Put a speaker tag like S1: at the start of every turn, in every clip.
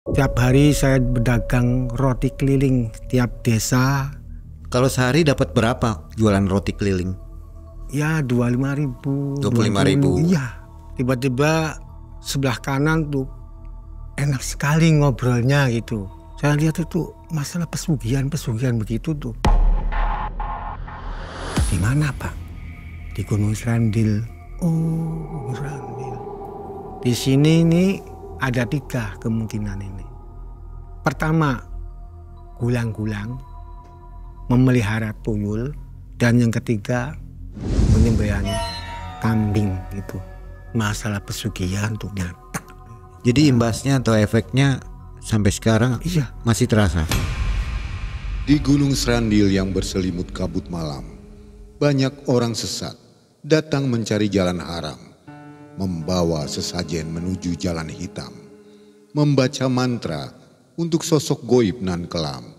S1: Tiap hari saya berdagang roti keliling tiap desa.
S2: Kalau sehari dapat berapa jualan roti keliling?
S1: Ya 25.000,
S2: 25.000.
S1: 20. Iya. Tiba-tiba sebelah kanan tuh enak sekali ngobrolnya gitu. Saya lihat itu masalah pesugihan begitu tuh. Di mana Pak? Di Gunung Serandil. Oh, Gunung Serandil. Di sini nih ada 3 kemungkinan ini. Pertama, gulang-gulang memelihara tuyul, dan yang ketiga penyembelihan kambing gitu. Masalah pesugihan tuh nyata.
S2: Jadi imbasnya atau efeknya sampai sekarang
S1: Iya.
S2: masih terasa.
S3: Di Gunung Serandil yang berselimut kabut malam, banyak orang sesat datang mencari jalan haram, membawa sesajen menuju jalan hitam, membaca mantra untuk sosok goib nan kelam,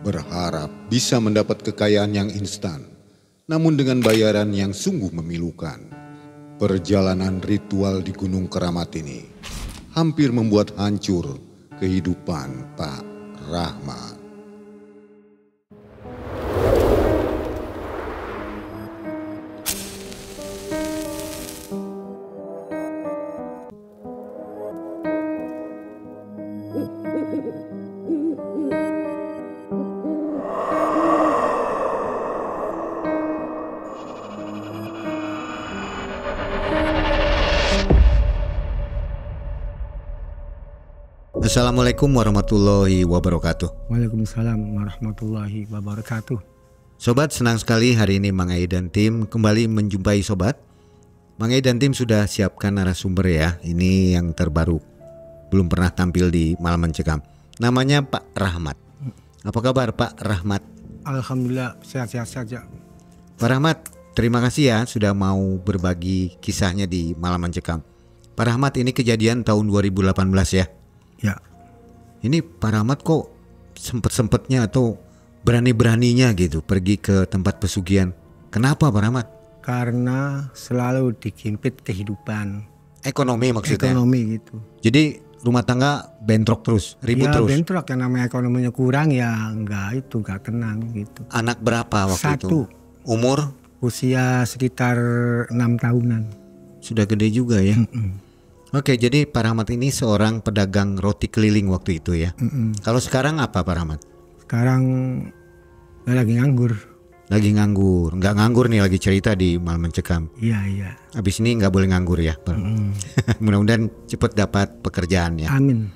S3: berharap bisa mendapat kekayaan yang instan, namun dengan bayaran yang sungguh memilukan. Perjalanan ritual di Gunung Keramat ini hampir membuat hancur kehidupan Pak Rahmat.
S2: Assalamualaikum warahmatullahi wabarakatuh.
S1: Waalaikumsalam warahmatullahi wabarakatuh.
S2: Sobat, senang sekali hari ini Mang Ai dan tim kembali menjumpai Sobat. Mang Ai dan tim sudah siapkan narasumber ya. Ini yang terbaru, belum pernah tampil di Malam Mencekam. Namanya Pak Rahmat. Apa kabar Pak Rahmat?
S1: Alhamdulillah sehat-sehat saja.
S2: Pak Rahmat, terima kasih ya sudah mau berbagi kisahnya di Malam Mencekam. Pak Rahmat, ini kejadian tahun 2018 ya?
S1: Ya.
S2: Ini Pak Rahmat kok sempet-sempetnya atau berani-beraninya gitu pergi ke tempat pesugihan. Kenapa Pak Rahmat?
S1: Karena selalu dihimpit kehidupan.
S2: Ekonomi maksudnya?
S1: Ekonomi gitu.
S2: Jadi rumah tangga bentrok terus, ribut
S1: ya,
S2: terus?
S1: Ya bentrok, yang namanya ekonominya kurang ya enggak tenang gitu.
S2: Anak berapa waktu
S1: 1.
S2: itu? Umur?
S1: Usia sekitar 6 tahunan.
S2: Sudah gede juga ya? Oke, jadi Pak Rahmat ini seorang pedagang roti keliling waktu itu ya. Kalau sekarang apa Pak Rahmat?
S1: Sekarang lagi nganggur.
S2: Lagi nganggur, nggak nganggur nih, lagi cerita di Malam Mencekam.
S1: Iya.
S2: Abis ini nggak boleh nganggur ya. Mudah-mudahan cepat dapat pekerjaan ya.
S1: Amin.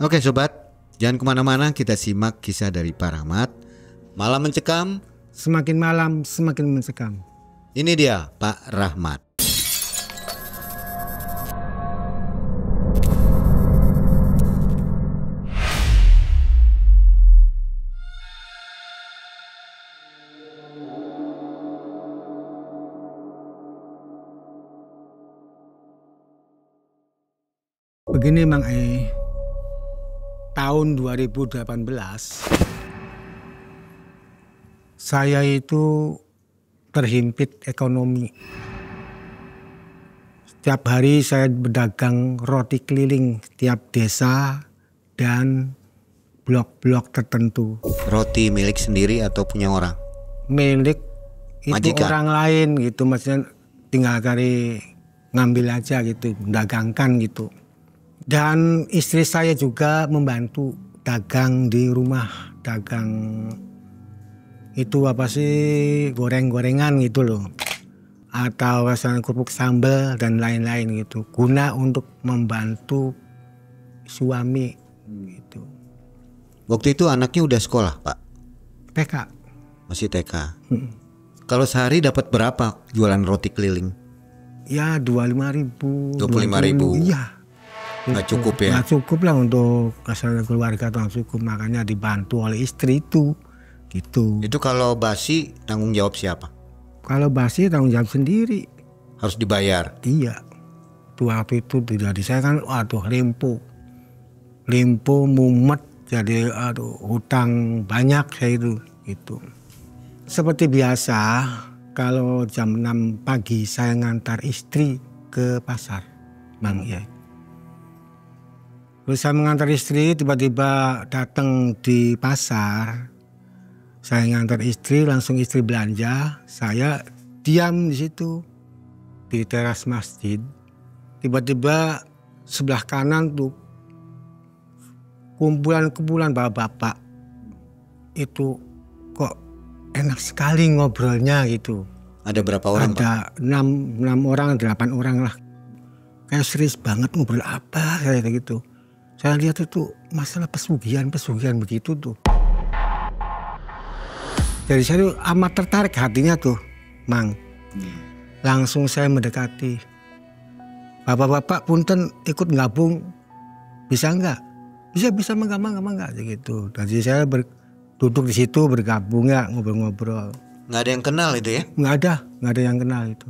S2: Oke sobat, jangan kemana-mana, kita simak kisah dari Pak Rahmat. Malam Mencekam.
S1: Semakin malam semakin mencekam.
S2: Ini dia Pak Rahmat.
S1: Begini Mang Ai, tahun 2018 saya itu terhimpit ekonomi. Setiap hari saya berdagang roti keliling tiap desa dan blok-blok tertentu.
S2: Roti milik sendiri atau punya orang?
S1: Milik itu
S2: Majikan?
S1: Orang lain gitu, maksudnya tinggal kali ngambil aja gitu, mendagangkan gitu. Dan istri saya juga membantu dagang di rumah, dagang itu apa sih, goreng-gorengan gitu loh, atau rasanya kerupuk sambal dan lain-lain gitu, guna untuk membantu suami gitu.
S2: Waktu itu anaknya udah sekolah Pak?
S1: TK.
S2: Masih TK. Kalau sehari dapat berapa jualan roti keliling?
S1: Ya 25.000.
S2: 25.000.
S1: Iya.
S2: Nggak cukup ya?
S1: Nggak cukup lah untuk kesehatan keluarga, tuh nggak cukup, makanya dibantu oleh istri itu gitu.
S2: Itu kalau basi tanggung jawab siapa?
S1: Kalau basi tanggung jawab sendiri.
S2: Harus dibayar?
S1: Iya. Tuh waktu itu tidak di saya kan, waduh limpo mumet, jadi hutang banyak saya itu gitu. Seperti biasa kalau jam 6 pagi saya ngantar istri ke pasar, Bang ya. Terus saya mengantar istri, tiba-tiba datang di pasar. Saya ngantar istri, langsung istri belanja. Saya diam di situ di teras masjid. Tiba-tiba sebelah kanan tuh kumpulan-kumpulan bapak-bapak. Itu kok enak sekali ngobrolnya gitu.
S2: Ada berapa orang, Pak?
S1: Ada 6 orang, 8 orang lah. Kayak serius banget ngobrol apa kayak gitu. Saya lihat itu masalah pesugihan begitu tuh. Jadi saya tuh amat tertarik hatinya tuh, Mang. Langsung saya mendekati. Bapak-bapak punten ikut gabung, bisa enggak? Bisa mangga gitu. Jadi saya duduk di situ bergabung ya, ngobrol-ngobrol.
S2: Nggak ada yang kenal itu ya?
S1: Nggak ada yang kenal itu.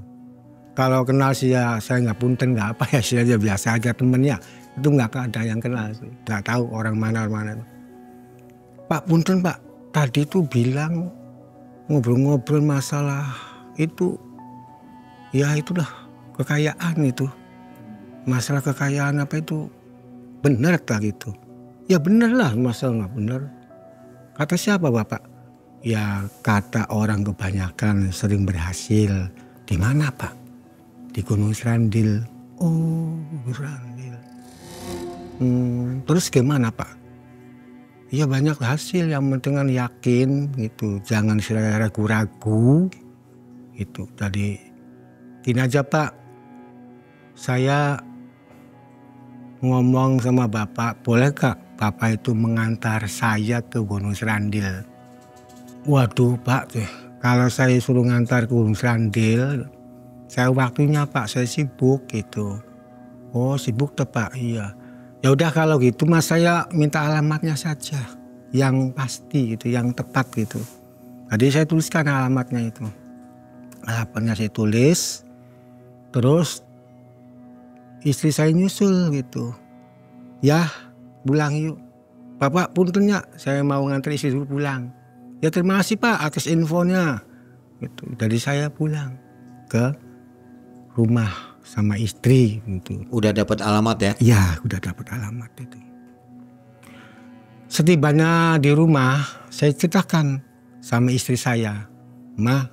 S1: Kalau kenal sih ya saya nggak punten nggak apa ya, sih aja biasa aja temennya. Itu nggak ada yang kenal, nggak tahu orang mana. Pak punten Pak, tadi tuh bilang ngobrol-ngobrol masalah itu, ya itulah kekayaan itu, masalah kekayaan apa itu benar tak gitu? Ya benar lah, masa nggak benar? Kata siapa Bapak? Ya kata orang kebanyakan sering berhasil. Di mana Pak? Di Gunung Serandil. Oh Serandil. Terus gimana Pak? Ya banyak hasil, yang penting kan yakin gitu, jangan ragu-ragu gitu. Tadi gini aja Pak, saya ngomong sama Bapak, boleh gak Bapak itu mengantar saya ke Gunung Serandil? Waduh Pak, kalau saya suruh ngantar ke Gunung Serandil, saya waktunya Pak, saya sibuk gitu. Oh sibuk tuh Pak, iya. Ya udah kalau gitu Mas, saya minta alamatnya saja, yang pasti gitu, yang tepat gitu. Jadi saya tuliskan alamatnya itu. Alamatnya saya tulis, terus istri saya nyusul gitu. Ya pulang yuk. Bapak puntennya, saya mau nganter istri dulu pulang. Ya terima kasih Pak atas infonya. Gitu. Jadi saya pulang ke rumah sama istri gitu.
S2: Udah dapat alamat ya?
S1: Ya udah dapat alamat itu. Setibanya di rumah, saya ceritakan sama istri saya, Ma,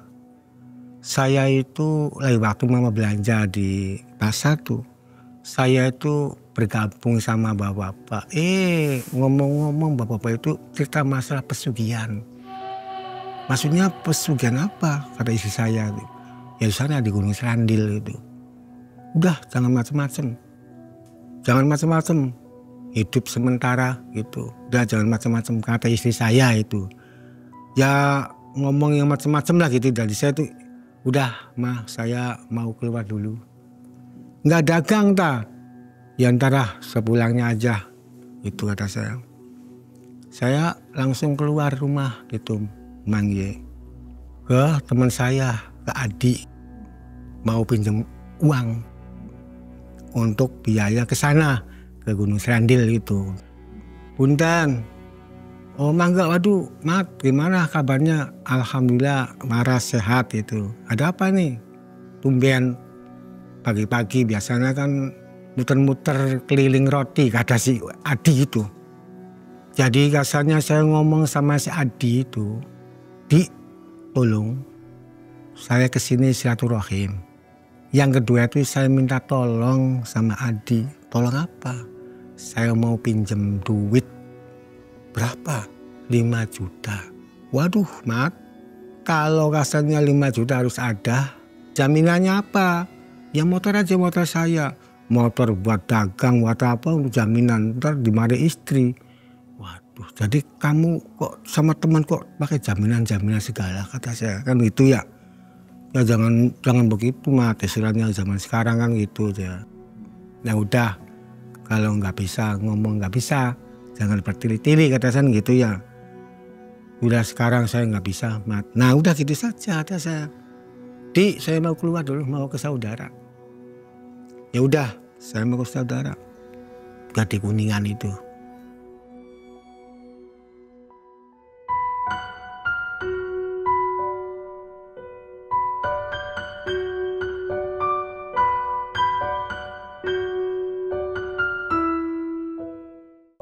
S1: saya itu lagi waktu mama belanja di pasar tuh, saya itu bergabung sama bapak-bapak. Ngomong-ngomong bapak-bapak itu cerita masalah pesugihan. Maksudnya pesugihan apa? Kata istri saya. Ya di sana di Gunung Serandil itu. Udah jangan macem-macem. Jangan macem-macem. Hidup sementara gitu. Udah jangan macem-macem, kata istri saya itu. Ya ngomong yang macem-macem lah gitu. Dari saya tuh udah Ma, saya mau keluar dulu. Nggak dagang ta? Ya antara sepulangnya aja. Itu kata saya. Saya langsung keluar rumah gitu. Mangye. Ke teman saya, ke adik. Mau pinjam uang untuk biaya ke sana, ke Gunung Serandil itu. Punten. Oh mangga, waduh Mat, gimana kabarnya? Alhamdulillah waras sehat itu. Ada apa nih? Tumben pagi-pagi biasanya kan muter-muter keliling roti, kata si Adi itu. Jadi kasarnya saya ngomong sama si Adi itu, Di, tolong saya kesini silaturahim. Yang kedua itu saya minta tolong sama Adi. Tolong apa? Saya mau pinjam duit. Berapa? 5 juta. Waduh Mat, kalau kasarnya 5 juta harus ada. Jaminannya apa? Ya motor aja, motor saya. Motor buat dagang, buat apa, untuk jaminan. Ntar dimarahi istri. Waduh, jadi kamu kok sama teman kok pakai jaminan-jaminan segala, kata saya. Kan gitu ya. Ya jangan begitu Mat, istilahnya zaman sekarang kan gitu ya. Ya udah, kalau nggak bisa ngomong nggak bisa, jangan bertili-tili, kata saya gitu ya. Udah sekarang saya nggak bisa Mat. Nah udah gitu saja, kata saya. Di, saya mau keluar dulu, mau ke saudara. Ya udah, saya mau ke saudara. Di Kuningan itu.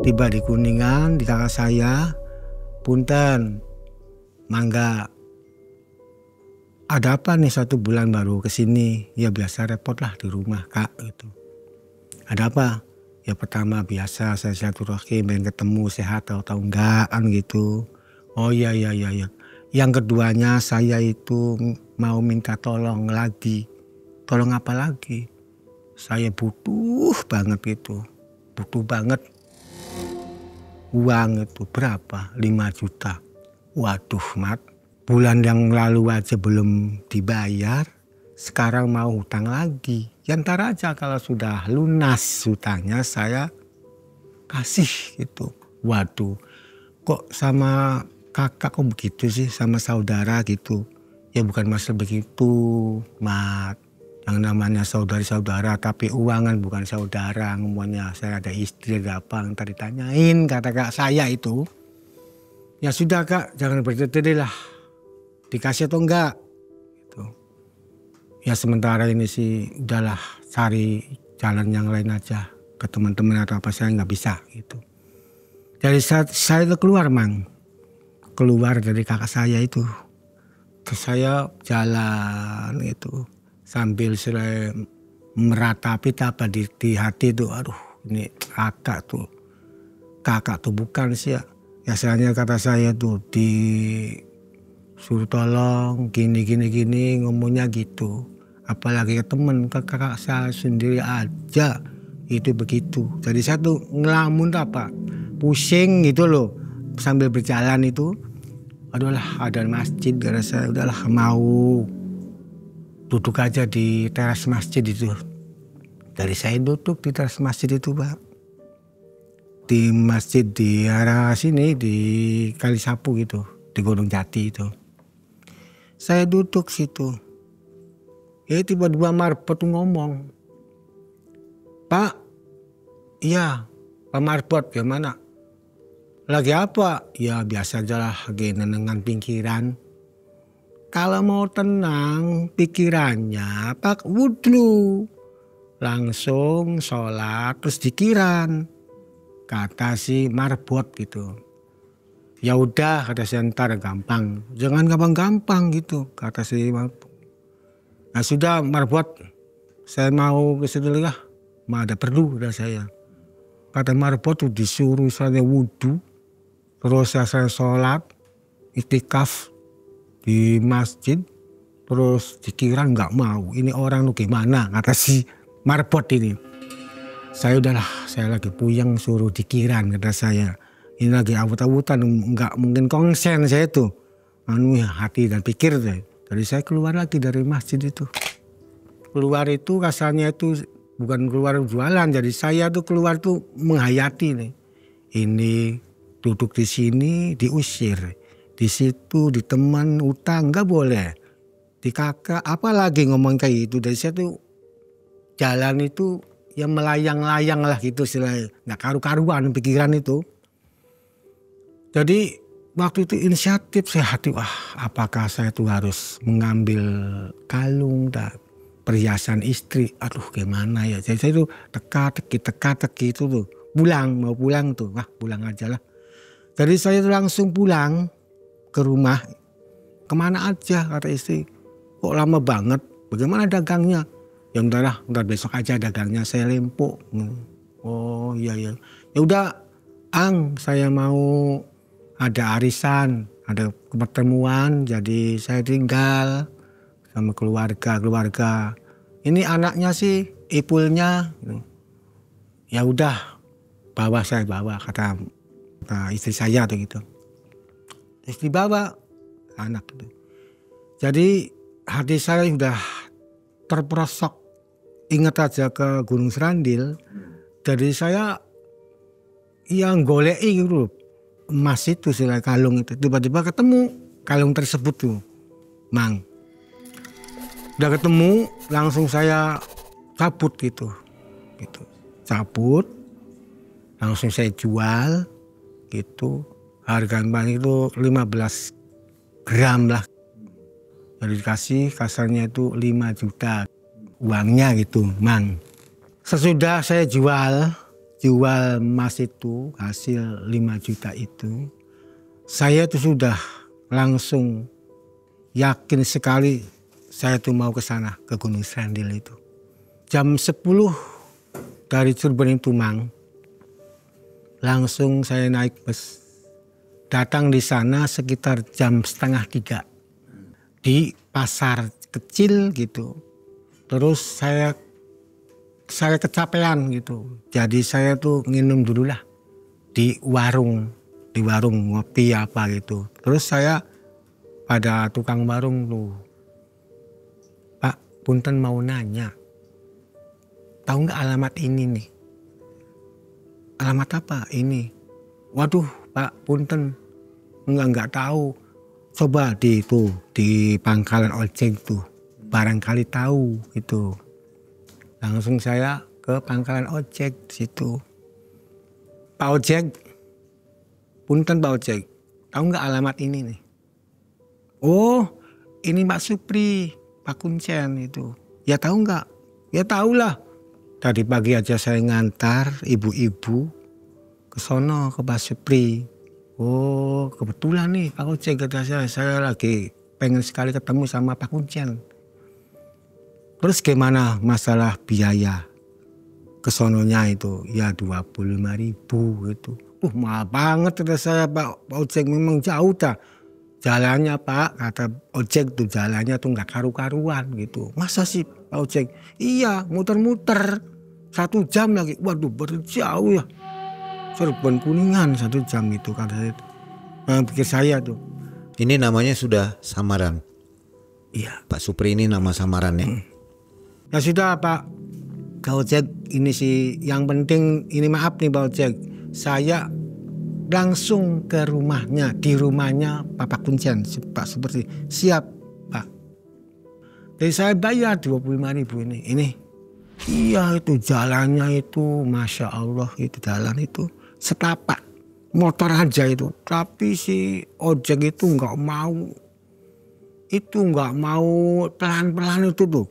S1: tiba di Kuningan, di kakak saya, punten, mangga. Ada apa nih 1 bulan baru kesini? Ya biasa repot lah di rumah kak gitu. Ada apa? Ya pertama biasa saya silaturahmi, pengen ketemu sehat atau enggak kan gitu. Oh iya. Yang keduanya saya itu mau minta tolong lagi. Tolong apa lagi? Saya butuh banget gitu. Butuh banget. Uang itu berapa? 5 juta. Waduh Mat. Bulan yang lalu aja belum dibayar, sekarang mau hutang lagi. Ya ntar aja kalau sudah lunas hutangnya saya kasih gitu. Waduh, kok sama kakak kok begitu sih, sama saudara gitu. Ya bukan masalah begitu, Mat. Yang namanya saudara-saudara, tapi uangan bukan saudara. Ngomongnya saya ada istri, ada apa, ntar ditanyain kata kak saya itu. Ya sudah kak, jangan bertele lah. Dikasih atau enggak gitu. Ya sementara ini sih udahlah cari jalan yang lain aja ke teman-teman atau apa, saya nggak bisa gitu. Jadi saya itu keluar dari kakak saya itu. Terus saya jalan itu sambil saya meratapi apa di hati itu, aduh ini kakak tuh bukan sih ya. Biasanya kata saya tuh suruh tolong gini ngomongnya gitu, apalagi ke temen, ke kakak saya sendiri aja itu begitu. Jadi saya tuh ngelamun apa pusing gitu loh sambil berjalan itu. Adalah ada masjid, karena saya udahlah mau duduk aja di teras masjid itu. Dari saya duduk di teras masjid itu Pak, di masjid di arah sini di Kalisapu gitu, di Gunung Jati itu. Saya duduk situ. Ya tiba-tiba marbot ngomong. Pak, iya Pak Marbot gimana? Lagi apa? Ya biasa aja lah, lagi nenengan pikiran. Kalau mau tenang pikirannya Pak wudhu. Langsung sholat terus dikiran. Kata si Marbot gitu. Ya udah kata saya, ntar gampang, jangan gampang-gampang gitu kata si Marbot. Nah sudah Marbot, saya mau ke situ lagi lah, ada perlu udah saya. Kata Marbot tuh disuruh saya wudhu, terus saya sholat iktikaf di masjid, terus dikira nggak mau. Ini orang tuh gimana kata si Marbot ini. Saya udahlah, saya lagi puyeng suruh dikiran kata saya. Ini lagi awut-awutan, nggak mungkin konsen saya tuh. Hati dan pikir saya. Jadi saya keluar lagi dari masjid itu. Keluar itu rasanya itu bukan keluar jualan. Jadi saya tuh keluar tuh menghayati nih. Ini duduk di sini diusir. Di situ di teman utang nggak boleh. Di kakak apalagi ngomong kayak gitu. Dari saya tuh jalan itu ya melayang-layang lah gitu. Nggak karu-karuan pikiran itu. Jadi waktu itu inisiatif saya hati, wah apakah saya tuh harus mengambil kalung dan perhiasan istri. Aduh gimana ya. Jadi saya tuh teka-teki itu tuh. Mau pulang tuh. Wah pulang aja lah. Jadi saya tuh langsung pulang ke rumah. Kemana aja kata istri. Kok lama banget. Bagaimana dagangnya. Ya ntar besok aja dagangnya saya lempuk. Oh iya. Ya udah Ang, saya mau ada arisan, ada pertemuan, jadi saya tinggal sama keluarga. Ini anaknya sih, ipulnya, ya udah saya bawa kata istri saya tuh gitu. Istri bawa anak itu. Jadi hati saya udah terperosok, ingat aja ke Gunung Serandil. Jadi saya yang goleki gitu. Emas itu sila kalung itu tiba-tiba ketemu kalung tersebut tuh Mang. Udah ketemu langsung saya cabut gitu. Cabut langsung saya jual gitu. Harga emas itu 15 gram lah. Jadi dikasih kasarnya itu 5 juta uangnya gitu Mang. Sesudah saya jual jual emas itu, hasil 5 juta itu, saya itu sudah langsung yakin sekali saya tuh mau ke sana, ke Gunung Srandil itu. Jam 10 dari Cirebon Tumang, langsung saya naik bus. Datang di sana sekitar jam 2:30 di pasar kecil gitu. Terus saya kecapean gitu. Jadi saya tuh nginum dulu lah di warung ngopi apa gitu. Terus saya pada tukang warung tuh, "Pak, punten mau nanya. Tahu nggak alamat ini nih?" "Alamat apa ini?" "Waduh, Pak, punten. Enggak tahu. Coba di pangkalan ojek tuh. Barangkali tahu gitu." Langsung saya ke pangkalan ojek di situ. "Pak ojek, punten Pak ojek. Tahu nggak alamat ini nih?" "Oh, ini Pak Supri, Pak Kuncen itu." "Ya tahu nggak?" "Ya tahulah. Tadi pagi aja saya ngantar ibu-ibu ke sono ke Pak Supri." "Oh, kebetulan nih Pak ojek," kata saya lagi pengen sekali ketemu sama Pak Kuncen. "Terus gimana masalah biaya ke sononya itu?" "Ya 25.000 gitu." Mahal banget," kata saya. Pak ojek, "memang jauh dah jalannya Pak," kata ojek tuh, "jalannya tuh nggak karu-karuan gitu." "Masa sih Pak ojek?" "Iya, muter-muter 1 jam lagi." Waduh, berjauh ya. Cirebon Kuningan 1 jam itu, kata saya. Pikir saya tuh.
S2: Ini namanya sudah samaran.
S1: Iya.
S2: Pak Supri ini nama samaran ya.
S1: Ya sudah Pak ojek, ini sih yang penting, ini maaf nih Pak ojek, saya langsung ke rumahnya, di rumahnya Pak Kuncen, Pak seperti siap Pak. Jadi saya bayar 25.000 ini. Iya, itu jalannya itu Masya Allah, itu jalan itu setapak motor aja itu. Tapi si ojek itu nggak mau pelan-pelan itu tuh.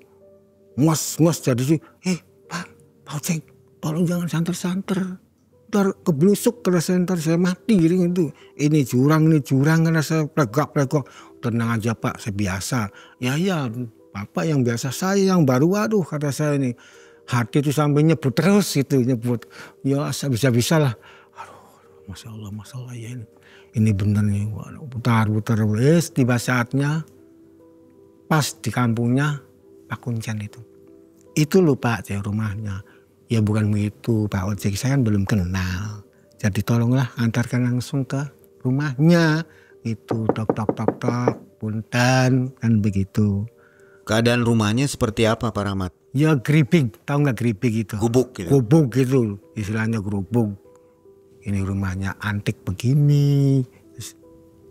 S1: Ngos jadi sih, Pak ojek, tolong jangan santer-santer. Ntar keblusuk kena senter, saya mati gitu itu. Ini jurang kena saya plegok. "Tenang aja Pak, saya biasa." Ya Bapak yang biasa, saya yang baru. Waduh, kata saya ini. Hati itu sampai nyebut terus gitu, nyebut. Ya bisa-bisa lah. Aduh, Masya Allah ya ini. Ini bener nih, waduh, putar. Tiba saatnya pas di kampungnya Pak Kuncen itu. Itu lho Pak, saya rumahnya. Ya bukan begitu Pak ojek, saya kan belum kenal. Jadi tolonglah antarkan langsung ke rumahnya. Itu tok, punten, kan begitu.
S2: Keadaan rumahnya seperti apa Pak Rahmat?
S1: Ya geribik, tahu nggak geribik itu?
S2: Gubuk gitu.
S1: Gubuk gitu, istilahnya gerubuk. Ini rumahnya antik begini.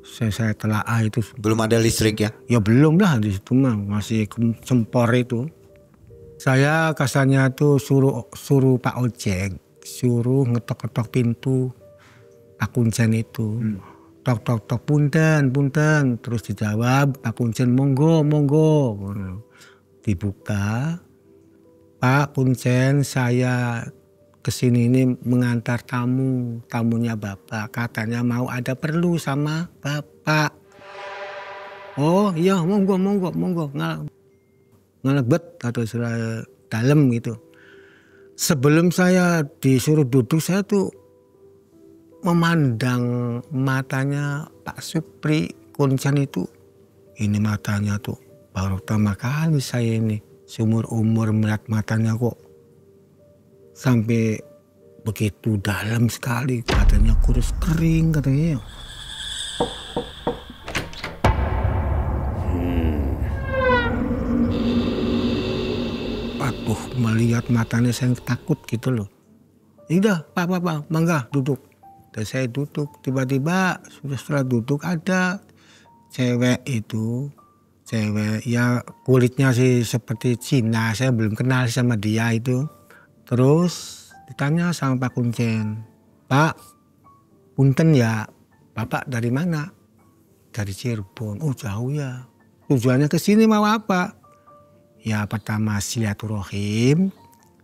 S1: Saya telaah itu.
S2: Belum ada listrik ya?
S1: Ya belum lah, di situ mah masih sempor itu. Saya kasarnya tuh suruh Pak ojek, suruh ngetok-ngetok pintu Pak Kuncen itu. Tok, punten. Terus dijawab Pak Kuncen, monggo. Dibuka, "Pak Kuncen, saya kesini ini mengantar tamunya Bapak. Katanya mau ada perlu sama Bapak." "Oh iya, monggo. Ngelebet," atau saya dalam gitu. Sebelum saya disuruh duduk, saya tuh memandang matanya Pak Supri Kuncen itu. Ini matanya tuh baru pertama kali saya ini seumur umur melihat matanya kok sampai begitu dalam sekali, katanya kurus kering katanya. Aduh, melihat matanya saya takut gitu loh. "Udah Pak, mangga duduk." Dan saya duduk, tiba-tiba setelah duduk ada cewek ya kulitnya sih seperti Cina, saya belum kenal sama dia itu. Terus ditanya sama Pak Kuncen, "Pak, punten ya, Bapak dari mana?" "Dari Cirebon." "Oh jauh ya. Tujuannya ke sini mau apa?" "Ya pertama silaturahim,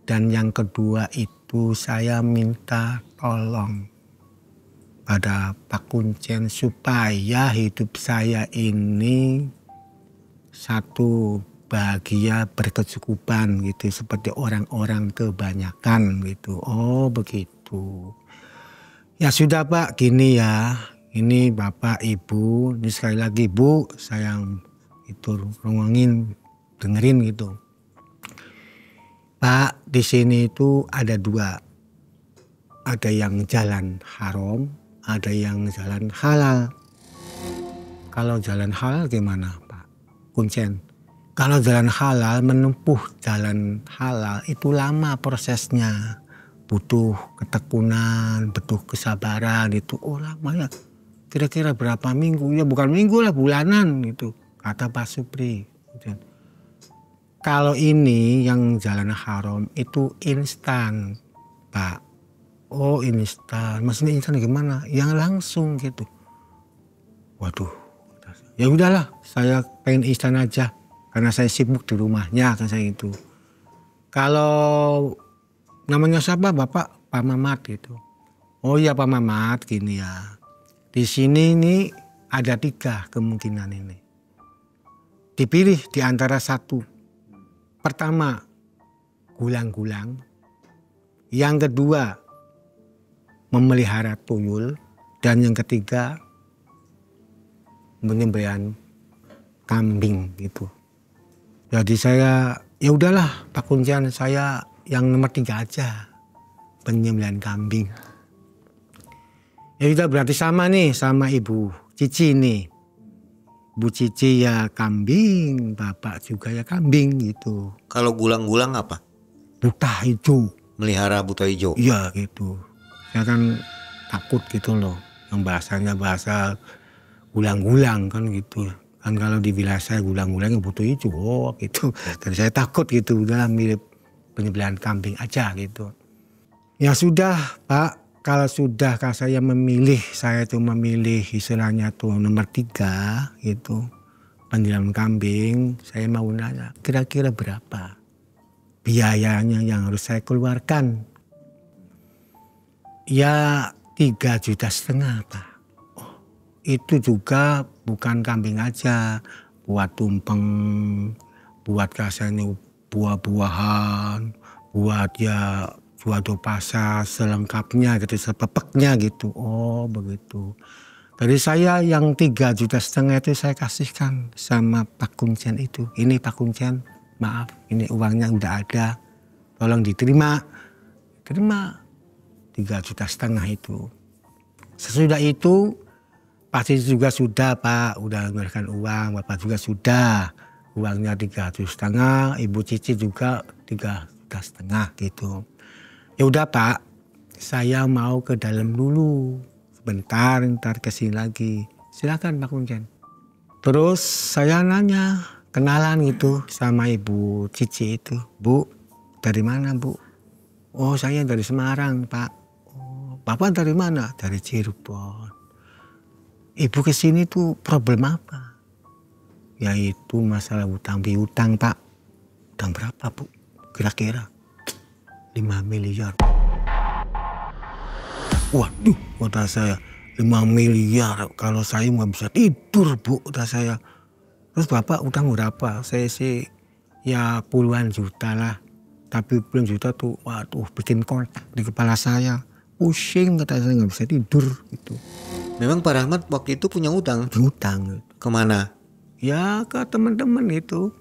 S1: Dan yang kedua itu saya minta tolong pada Pak Kuncen supaya hidup saya ini satu bahagia berkecukupan gitu seperti orang-orang kebanyakan gitu. Oh begitu. Ya sudah Pak, gini ya. Ini Bapak Ibu, ini sekali lagi Bu, saya itu rongongin dengerin gitu. Pak, di sini itu ada dua. Ada yang jalan haram, ada yang jalan halal. Kalau jalan halal gimana Pak Kuncen? Kalau jalan halal, menempuh jalan halal itu lama prosesnya. Butuh ketekunan, butuh kesabaran, itu lama ya. Kira-kira berapa minggu? Ya bukan minggu lah, bulanan gitu. Kata Pak Supri. Kalau ini yang jalan haram itu instan, Pak. Oh instan, maksudnya instan gimana? Yang langsung gitu. Waduh, ya udahlah, saya pengen instan aja karena saya sibuk di rumahnya kan saya itu. Kalau namanya siapa Bapak? Pak Mamat gitu. Oh iya Pak Mamat, gini ya. Di sini nih ada 3 kemungkinan ini. Dipilih di antara satu. Pertama, gulang-gulang. Yang kedua, memelihara tuyul. Dan yang ketiga, menyembelihan kambing gitu. Jadi saya, ya udahlah Pak Kuncen, saya yang nomor 3 aja, penyembelihan kambing. Ya udah berarti sama nih sama Ibu Cici nih. Bu Cici ya kambing, Bapak juga ya kambing gitu.
S2: Kalau gulang-gulang apa?
S1: Buta hijau.
S2: Melihara buta hijau?
S1: Iya gitu. Saya kan takut gitu loh. Yang bahasanya bahasa gulang-gulang kan gitu. Kan kalau di wilayah saya gulang-gulang buta hijau oh, gitu. Dan saya takut gitu. Udah mirip penyembelihan kambing aja gitu. Ya sudah Pak. Kalau sudah saya memilih, saya tuh memilih istilahnya tuh nomor 3 gitu. Penyembelihan kambing, saya mau nanya kira-kira berapa biayanya yang harus saya keluarkan. Ya 3,5 juta Pak. Oh, itu juga bukan kambing aja, buat tumpeng, buat kasarnya buah-buahan, buat ya suatu pasar selengkapnya gitu, sepepeknya gitu. Oh begitu. Dari saya yang 3,5 juta itu saya kasihkan sama Pak Kuncen itu. Ini Pak Kuncen, maaf ini uangnya udah ada. Tolong diterima. Terima 3,5 juta itu. Sesudah itu pasti juga sudah Pak, udah memberikan uang. Bapak juga sudah. Uangnya 3,5 juta, Ibu Cici juga 3,5 juta gitu. Ya udah Pak, saya mau ke dalam dulu. Sebentar, ntar kesini lagi. Silakan Pak Kuncen. Terus saya nanya, kenalan gitu sama Ibu Cici itu. Bu, dari mana Bu? Oh saya dari Semarang Pak. Oh, Bapak dari mana? Dari Cirebon. Ibu kesini tuh problem apa? Yaitu masalah utang piutang Pak. Utang berapa Bu? Kira-kira 5 miliar. Waduh, kata saya 5 miliar. Kalau saya nggak bisa tidur Bu, kata saya. Terus Bapak utang berapa? Saya sih ya puluhan juta lah. Tapi puluhan juta tuh, waduh, bikin kontak di kepala saya. Pusing, kata saya nggak bisa tidur gitu.
S2: Memang Pak Rahmat waktu itu punya utang?
S1: Utang. Gitu.
S2: Kemana?
S1: Ya ke teman-teman itu.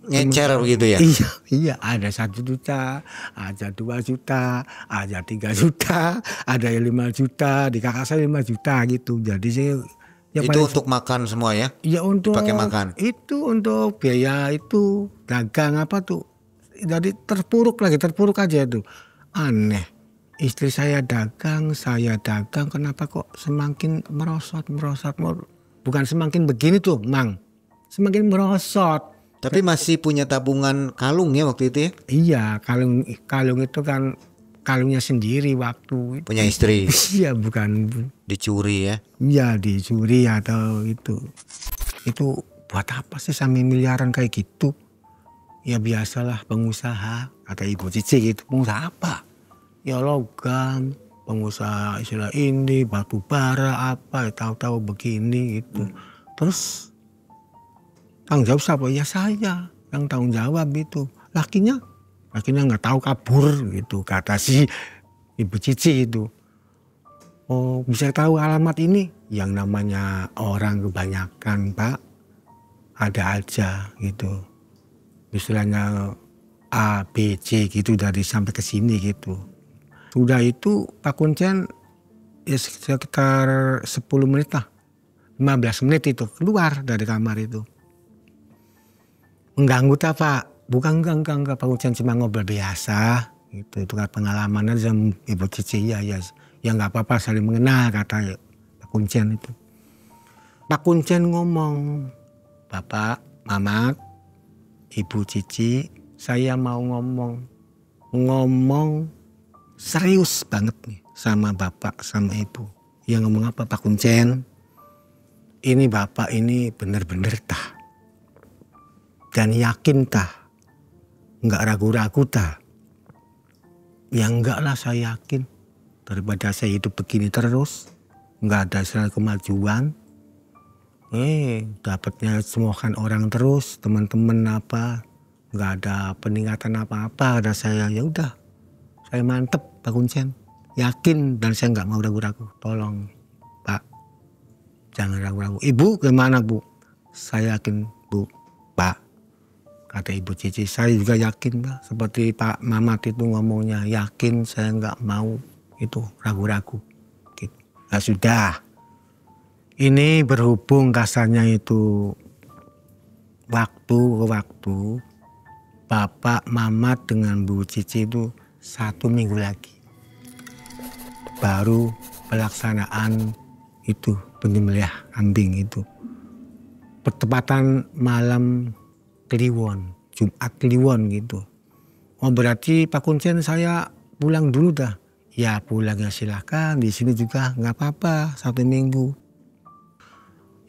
S2: Ngecer gitu ya?
S1: Iya, ada 1 juta, ada 2 juta, ada 3 juta, ada 5 juta, di kakak saya 5 juta gitu. Jadi saya ya
S2: itu untuk makan semua ya?
S1: Iya untuk
S2: pakai makan.
S1: Itu untuk biaya itu dagang apa tuh. Jadi terpuruk aja itu. Aneh. Istri saya dagang, kenapa kok semakin merosot. Bukan semakin begini tuh, Mang. Semakin merosot.
S2: Tapi masih punya tabungan kalung ya waktu itu ya?
S1: Iya, kalung itu kan kalungnya sendiri waktu itu.
S2: Punya istri?
S1: Iya, bukan.
S2: Dicuri ya?
S1: Iya, dicuri atau itu. Itu buat apa sih sampai miliaran kayak gitu? Ya biasalah pengusaha, kata Ibu Cici gitu. Pengusaha apa? Ya logam, pengusaha istilah ini, batu bara apa, tahu-tahu begini gitu. Terus tanggung jawab siapa? Ya saya yang tanggung jawab itu. Lakinya nggak tahu kabur gitu, kata si Ibu Cici itu. Oh, bisa tahu alamat ini? Yang namanya orang kebanyakan, Pak, ada aja gitu. Istilahnya A, B, C gitu dari sampai ke sini gitu. Sudah itu Pak Kuncen ya sekitar 10 menit lah. 15 menit itu keluar dari kamar itu. Mengganggu tak, Pak? Bukan enggak Pak Kuncen, cuma ngobrol biasa gitu. Itu kan pengalaman aja Ibu Cici. Ya nggak apa-apa, saling mengenal, kata Pak Kuncen itu. Pak Kuncen ngomong, Bapak, Mamat, Ibu Cici, saya mau ngomong serius banget nih sama Bapak sama Ibu. Yang ngomong apa Pak Kuncen? Ini Bapak ini bener-bener tah. Dan yakin tah. Nggak ragu-ragu tah. Ya enggak lah, saya yakin. Daripada saya hidup begini terus, nggak ada istilah kemajuan. Dapatnya semokan orang terus, teman-teman apa, nggak ada peningkatan apa-apa. Ada saya, ya udah, saya mantep Pak Kuncen, yakin dan saya nggak mau ragu-ragu. Tolong Pak, jangan ragu-ragu. Ibu gimana Bu? Saya yakin Bu, Pak, kata Ibu Cici. Saya juga yakin Pak, seperti Pak Mamat itu ngomongnya, yakin, saya nggak mau itu ragu-ragu gitu. Nah sudah, ini berhubung kasarnya itu waktu ke waktu, Bapak Mamat dengan Bu Cici itu 1 minggu lagi baru pelaksanaan itu penyembelihan kambing itu. Pertepatan malam Kliwon, Jumat Kliwon gitu. Oh berarti Pak Kuncen saya pulang dulu dah. Ya pulang ya silahkan, di sini juga nggak apa-apa 1 minggu.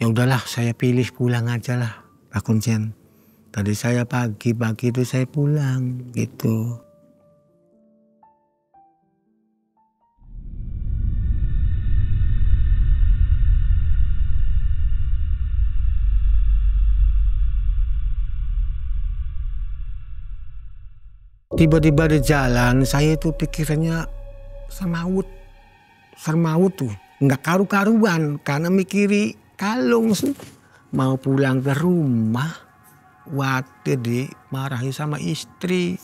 S1: Ya udahlah, saya pilih pulang aja lah Pak Kuncen. Tadi saya pagi itu saya pulang gitu. Tiba-tiba di jalan saya itu pikirannya sermaut tuh, nggak karu-karuan karena mikiri kalung mau pulang ke rumah, khawatir dimarahi sama istri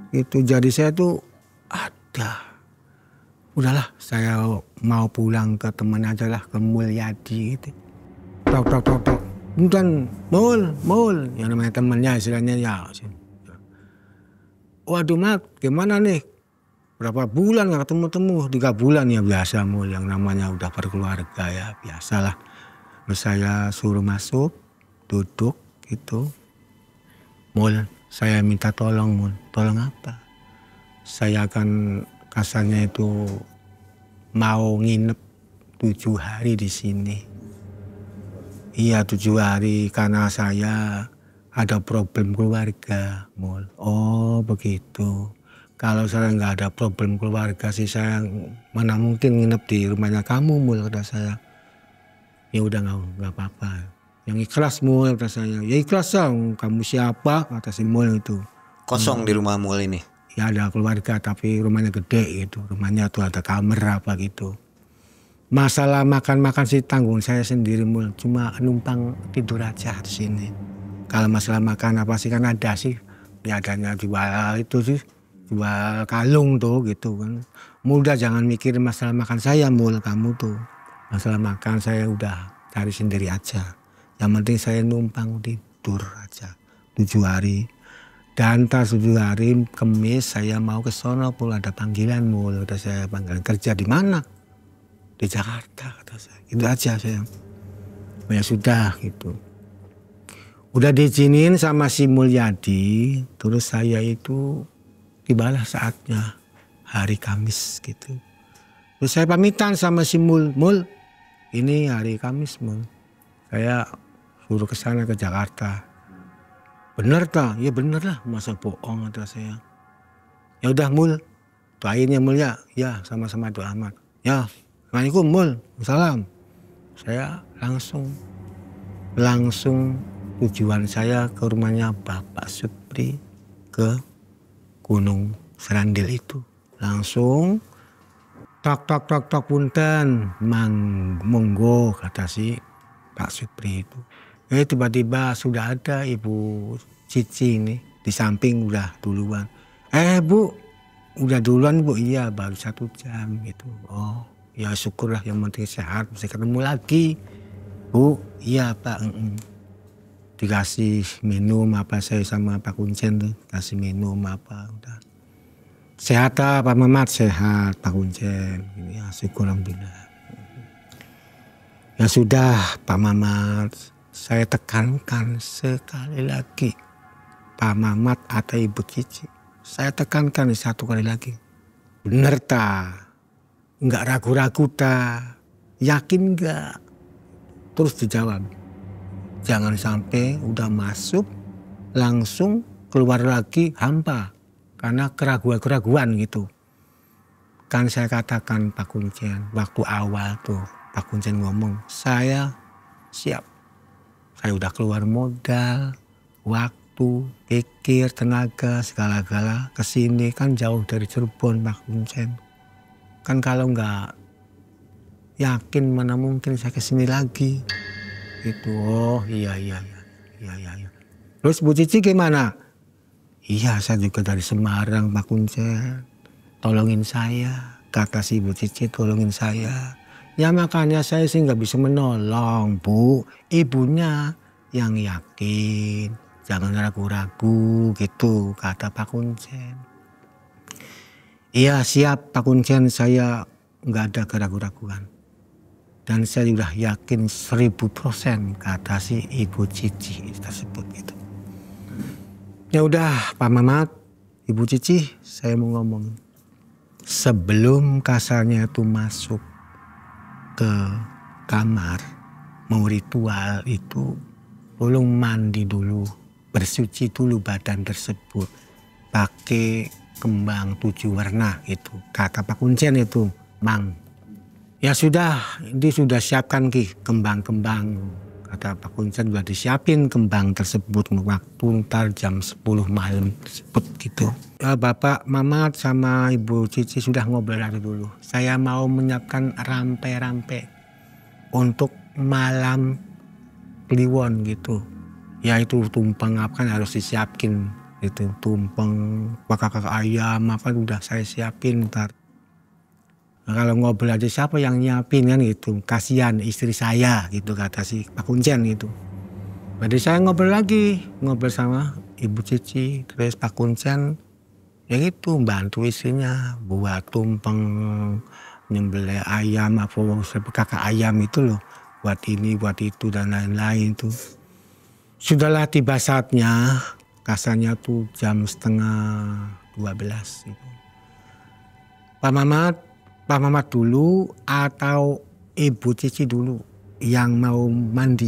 S1: gitu. Jadi saya tuh udahlah saya mau pulang ke teman aja lah, ke Mulyadi gitu. Tok. Kemudian Mul, yang namanya temannya istilahnya ya. Waduh Mat, gimana nih? Berapa bulan gak ketemu-temu? 3 bulan ya biasa Mul, yang namanya udah berkeluarga ya biasalah. Terus saya suruh masuk, duduk gitu. Mul, saya minta tolong Mul. Tolong apa? Saya akan kasarnya itu mau nginep 7 hari di sini. Iya 7 hari karena saya ada problem keluarga Mul. Oh begitu. Kalau saya nggak ada problem keluarga sih, saya mana mungkin nginep di rumahnya kamu Mul, kata saya. Ya udah nggak apa-apa. Yang ikhlas Mul, kata saya. Ya ikhlas dong, kamu siapa? Kata si Mul itu.
S2: Kosong di rumah Mul ini?
S1: Ya ada keluarga tapi rumahnya gede gitu. Rumahnya tuh ada kamar apa gitu. Masalah makan sih tanggung saya sendiri Mul. Cuma numpang tidur aja di sini. Kalau masalah makan apa sih kan ada sih. Ya adanya jual itu sih. Jual kalung tuh gitu kan. Mudah jangan mikirin masalah makan saya Mul, kamu tuh. Masalah makan saya udah cari sendiri aja. Yang penting saya numpang tidur aja 7 hari. Dan tas 7 hari Kemis saya mau ke sono Mul, ada panggilan Mul. Udah saya panggilan kerja di mana? Di Jakarta kata saya. Itu aja saya. Ya sudah gitu. Udah diizinin sama si Mulyadi, terus saya itu tibalah saatnya hari Kamis gitu. Terus saya pamitan sama si Mul, ini hari Kamis Mul. Saya suruh ke sana ke Jakarta. Bener tak? Ya bener lah, masa bohong kata saya. Ya udah Mul, doain ya Mul ya. Ya sama-sama doa amat. Ya, Assalamualaikum Mul, salam. Saya langsung tujuan saya ke rumahnya Bapak Supri ke Gunung Serandil itu. Langsung tok punten, monggo kata si Pak Supri itu. Tiba-tiba sudah ada Ibu Cici ini di samping udah duluan. Bu, udah duluan Bu? Iya, baru 1 jam gitu. Oh, ya syukurlah, yang penting sehat, bisa ketemu lagi. Bu, iya Pak. Dikasih minum apa, saya sama Pak Kuncen tuh kasih minum apa, udah. Sehat Pak Mamat? Sehat Pak Kuncen. Ya syukur alhamdulillah. Ya sudah Pak Mamat, saya tekankan sekali lagi, Pak Mamat atau Ibu Cici, saya tekankan 1 kali lagi. Bener tak? Enggak ragu-ragu tak? Yakin enggak? Terus dijawab. Jangan sampai udah masuk langsung keluar lagi hampa karena keraguan gitu. Kan saya katakan Pak Kuncen waktu awal tuh, Pak Kuncen ngomong, saya siap. Saya udah keluar modal, waktu, pikir, tenaga, segala-gala kesini, kan jauh dari Cirebon Pak Kuncen. Kan kalau nggak yakin mana mungkin saya kesini lagi. Gitu. Oh iya. Terus Bu Cici gimana? Iya, saya juga dari Semarang Pak Kuncen. Tolongin saya, kata si Bu Cici, tolongin saya. Ya makanya saya sih nggak bisa menolong Bu. Ibunya yang yakin, jangan ragu-ragu gitu, kata Pak Kuncen. Iya siap Pak Kuncen, saya nggak ada keraguan-raguan. Dan saya sudah yakin 1000%, kata si Ibu Cici tersebut gitu. Ya udah Pak Mamat, Ibu Cici, saya mau ngomong. Sebelum kasarnya itu masuk ke kamar mau ritual itu, tolong mandi dulu, bersuci dulu badan tersebut pakai kembang 7 warna itu, kata Pak Kuncen itu, Mang. Ya sudah, ini sudah siapkan kembang-kembang, kata Pak Kuncen, sudah disiapin kembang tersebut waktu ntar jam 10 malam tersebut gitu. Ya, Bapak Mamat sama Ibu Cici sudah ngobrol dulu. Saya mau menyiapkan rampe-rampe untuk malam Kliwon gitu. Ya itu tumpeng apa kan harus disiapin itu, tumpeng, kakak ayam apa udah saya siapin ntar. Nah, kalau ngobrol aja siapa yang nyiapin kan gitu, kasihan istri saya gitu, kata si Pak Kuncen gitu. Jadi saya ngobrol sama Ibu Cici, terus Pak Kuncen ya gitu bantu istrinya buat tumpeng, nyembelih ayam apa kakak ayam itu loh, buat ini buat itu dan lain-lain tuh. Sudahlah tiba saatnya, kasarnya tuh jam 11:30 gitu. Pak Mamat dulu atau Ibu Cici dulu yang mau mandi.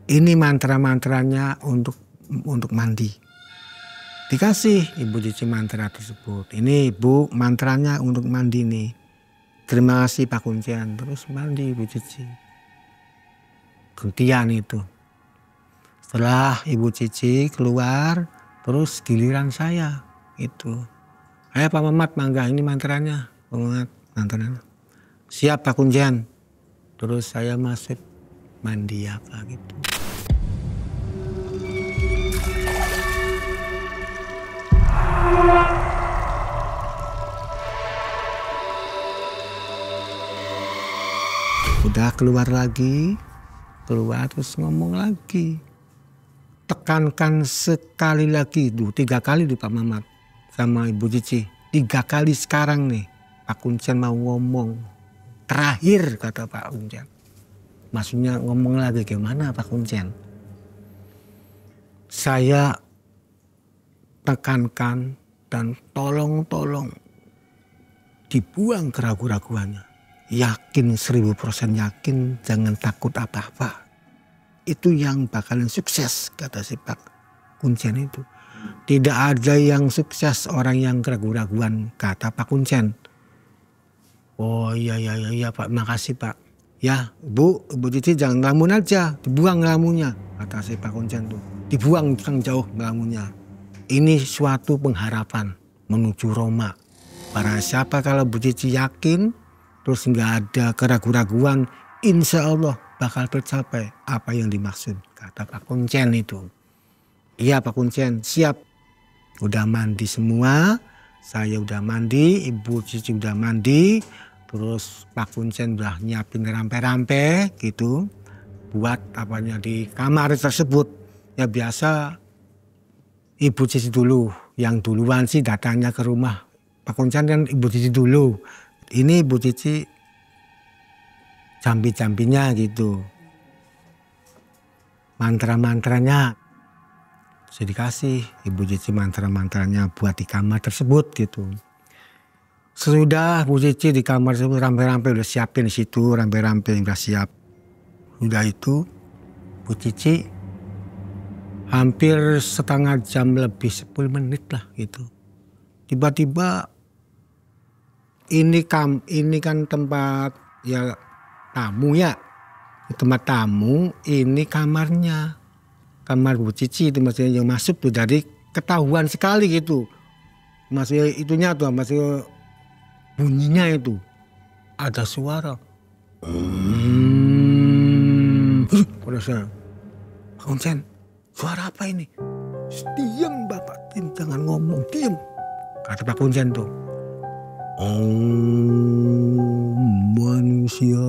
S1: Ini mantra-mantranya untuk mandi. Dikasih Ibu Cici mantra tersebut. Ini Ibu mantranya untuk mandi nih. Terima kasih Pak Kuncen. Terus mandi Ibu Cici. Gantian itu. Setelah Ibu Cici keluar, terus giliran saya itu. Ayo Pak Mamat mangga, ini mantranya. Pak Mamat mantranya. Siap Pak Kuncen. Terus saya masuk mandi apa gitu. Udah keluar terus ngomong lagi. Tekankan sekali lagi, 3 kali tuh Pak Mamat sama Ibu Cici. 3 kali sekarang nih Pak Kuncen mau ngomong. Terakhir kata Pak Kuncen. Maksudnya ngomong lagi gimana Pak Kuncen? Saya tekankan dan tolong dibuang keraguan-raguannya. Yakin 1000% yakin, jangan takut apa-apa. Itu yang bakalan sukses, kata si Pak Kuncen itu. Tidak ada yang sukses orang yang keraguan-raguan, kata Pak Kuncen. Oh iya Pak, makasih Pak. Ya Ibu Cici jangan ngelamun aja, dibuang ngelamunnya, kata si Pak Kuncen tuh. Dibuang jauh ngelamunnya. Ini suatu pengharapan menuju Roma. Para siapa kalau Bu Cici yakin, terus nggak ada keraguan-raguan, insya Allah bakal tercapai apa yang dimaksud, kata Pak Kuncen itu. Iya Pak Kuncen, siap. Udah mandi semua, saya udah mandi, Ibu Cici udah mandi, terus Pak Kuncen udah nyiapin rampe-rampe gitu, buat apanya di kamar tersebut. Ya biasa Ibu Cici dulu, yang duluan sih datangnya ke rumah Pak Kuncen kan Ibu Cici dulu. Ini Ibu Cici jambi-jambinya gitu, mantra-mantranya. Saya dikasih Ibu Cici mantra-mantranya buat di kamar tersebut gitu. Sesudah Bu Cici di kamar tersebut rampe-rampe udah siapin di situ, rampe-rampe udah siap. Udah itu Bu Cici hampir setengah jam lebih 10 menit lah gitu. Tiba-tiba ini kan tempat ya tamu ya. Tempat tamu ini kamarnya. Kamar Bu Cici itu maksudnya yang masuk tuh, jadi ketahuan sekali gitu. Maksudnya itunya tuh, maksudnya bunyinya itu ada suara. Pada saya, Pak Kuncen, suara apa ini? Diam Bapak, diam, jangan ngomong, diam. Kata Pak Kuncen tuh. Manusia.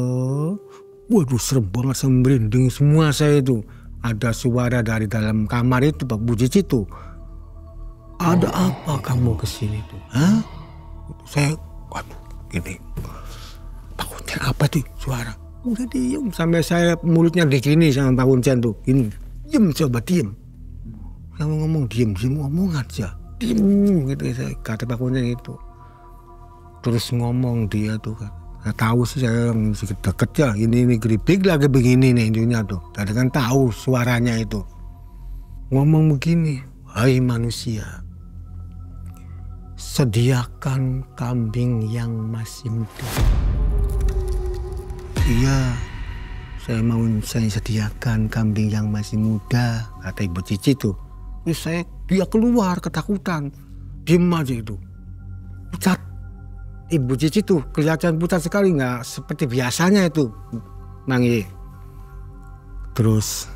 S1: Waduh serem banget, saya merinding semua saya itu. Ada suara dari dalam kamar itu Pak Bu Cici tuh. Ada apa kamu kesini tuh? Hah? Saya, waduh gini. Pak Kuncen apa tuh suara? Udah diem sampai saya mulutnya digini sama Pak Kuncen tuh. Gini, diem coba diem. Saya mau ngomong diem ngomong aja. Diem gitu kata Pak Kuncen itu. Terus ngomong dia tuh kan. Saya tahu sih saya sedikit deket ya, ini geribik lagi begini nih intinya tuh. Tadi kan tahu suaranya itu. Ngomong begini, hai manusia, sediakan kambing yang masih muda. Iya, saya sediakan kambing yang masih muda, kata Ibu Cici tuh. Terus dia keluar ketakutan, diem aja itu. Pucat. Ibu Cici tuh kelihatan pucat sekali, nggak seperti biasanya itu Mangi. Terus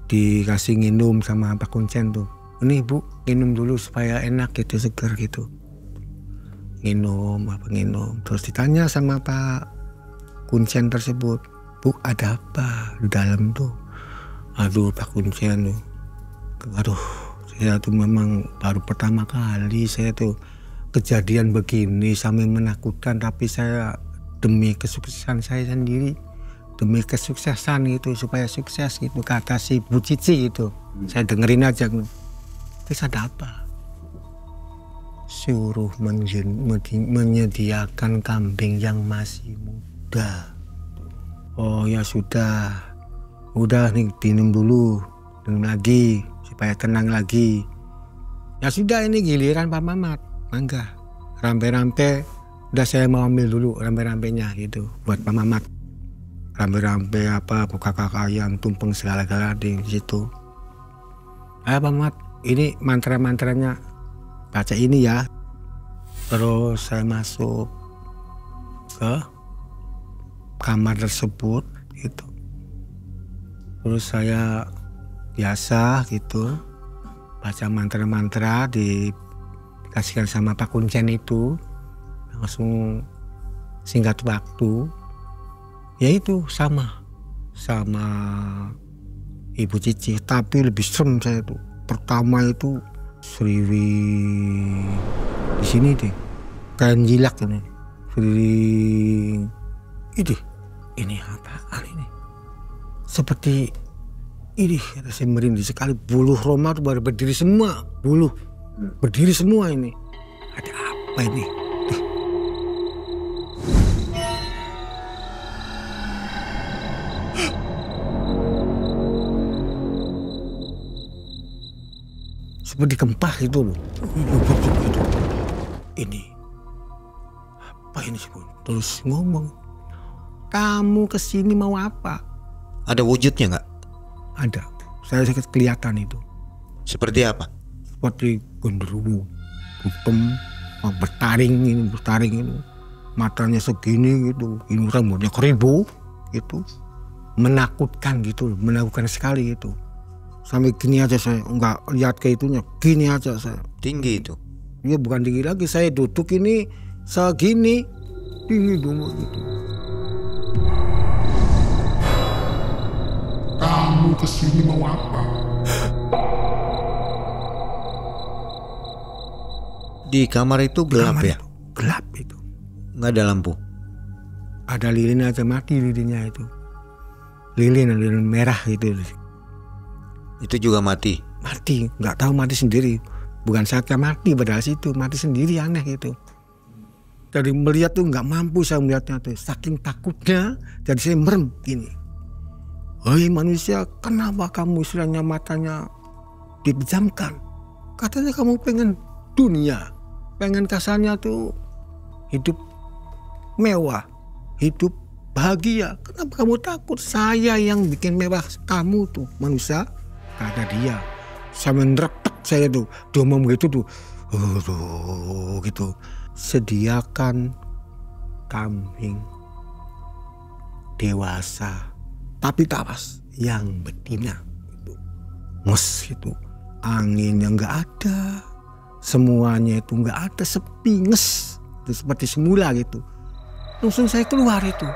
S1: dikasih minum sama Pak Kuncen tuh. Ini Bu minum dulu supaya enak gitu, segar gitu. Minum. Terus ditanya sama Pak Kuncen tersebut, Bu ada apa di dalam tuh? Aduh Pak Kuncen tuh. Aduh saya tuh memang baru pertama kali saya tuh kejadian begini sampai menakutkan, tapi saya demi kesuksesan saya sendiri, demi kesuksesan gitu, supaya sukses gitu, kata si Bu Cici gitu. Saya dengerin aja. Terus ada apa? Suruh menyediakan kambing yang masih muda. Oh ya sudah nih minum dulu, minum lagi supaya tenang lagi. Ya sudah, ini giliran Pak Mamat. Mangga, rampe-rampe udah saya mau ambil dulu rampe-rampenya gitu buat Pak Mamat. Rampe-rampe apa, kakak ayam, tumpeng segala-gala di situ. Pak Mamat, ini mantra-mantranya baca ini ya. Terus saya masuk ke kamar tersebut gitu. Terus saya biasa gitu baca mantra-mantra dikasihkan sama Pak Kuncen itu, langsung singkat waktu ya itu sama Ibu Cici, tapi lebih serem saya tuh. Pertama itu Sriwi di sini deh, kain jilak ini Sriwi ini apaan ini, seperti ini saya merinding sekali. Buluh Roma tuh baru berdiri semua, berdiri semua ini. Ada apa ini? seperti gempa gitu loh. Ini apa ini sih? Terus ngomong, kamu kesini mau apa?
S2: Ada wujudnya nggak?
S1: Ada. Saya kelihatan itu.
S2: Seperti apa?
S1: Seperti genderuwo, hitam, bertaring ini, matanya segini gitu, ini rambutnya keribu gitu, menakutkan gitu, menakutkan sekali gitu. Sampai gini aja saya nggak lihat ke itunya, gini aja saya.
S2: Tinggi itu?
S1: Ya bukan tinggi lagi, saya duduk ini segini, tinggi dulu gitu.
S4: Kamu kesini mau apa?
S2: Di kamar itu gelap ya?
S1: Itu, gelap itu.
S2: Nggak ada lampu?
S1: Ada lilin aja, mati lilinnya itu. Lilin merah gitu.
S2: Itu juga mati?
S1: Mati, nggak tahu mati sendiri. Bukan saatnya mati padahal situ, mati sendiri, aneh gitu. Dari melihat tuh nggak mampu saya melihatnya tuh. Saking takutnya, jadi saya merem gini. Hei manusia, kenapa kamu istilahnya matanya dipejamkan? Katanya kamu pengen dunia, pengen kasarnya tuh hidup mewah, hidup bahagia. Kenapa kamu takut? Saya yang bikin mewah kamu tuh manusia. Kata dia, saya menretak saya tuh, dia ngomong gitu tuh, gitu. Sediakan kambing dewasa tapi tawas yang betina itu, mus itu, anginnya nggak ada, semuanya itu nggak ada, sepi nges, itu seperti semula gitu. Langsung saya keluar itu.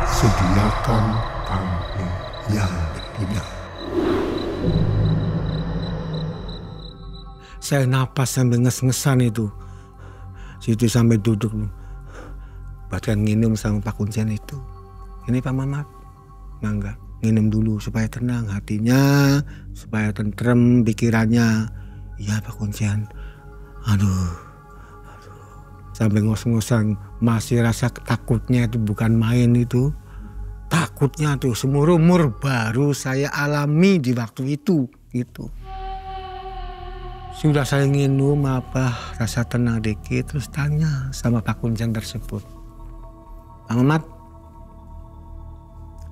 S4: Sediakan kambing yang betina.
S1: Saya napas sampai nges-ngesan itu, situ sampai duduk. Bahkan nginum sama Pak Kuncen itu. Ini Pak Mamat, mangga nginum dulu supaya tenang hatinya, supaya tentrem pikirannya. Iya Pak Kuncen. Aduh. Sampai ngos-ngosan, masih rasa takutnya itu bukan main itu. Takutnya tuh seumur umur baru saya alami di waktu itu gitu. Sudah saya nginum apa, rasa tenang dikit, terus tanya sama Pak Kuncen tersebut. Pak Mamat,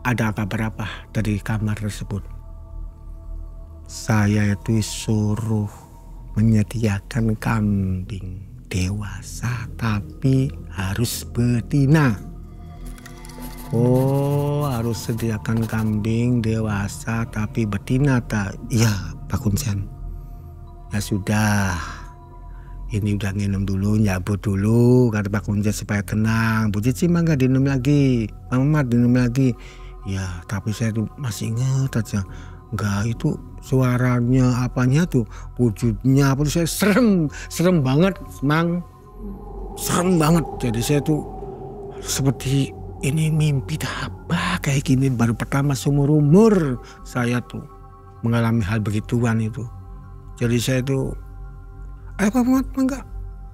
S1: ada apa berapa dari kamar tersebut? Saya itu suruh menyediakan kambing dewasa tapi harus betina. Oh, harus sediakan kambing dewasa tapi betina tak? Iya Pak Kuncen. Ya sudah. Ini udah nginum dulu, nyabut dulu, kata Pak Kuncen supaya tenang. Bu Cici mah nggak dinum lagi, Pak Mamat dinum lagi. Ya, tapi saya tuh masih ingat aja. Nggak, itu suaranya apanya tuh, wujudnya apa tuh, saya serem banget, Mang. Serem banget. Jadi saya tuh seperti ini mimpi apa kayak gini, baru pertama seumur umur saya tuh mengalami hal begituan itu. Jadi saya tuh, ayo Pak Mamat, enggak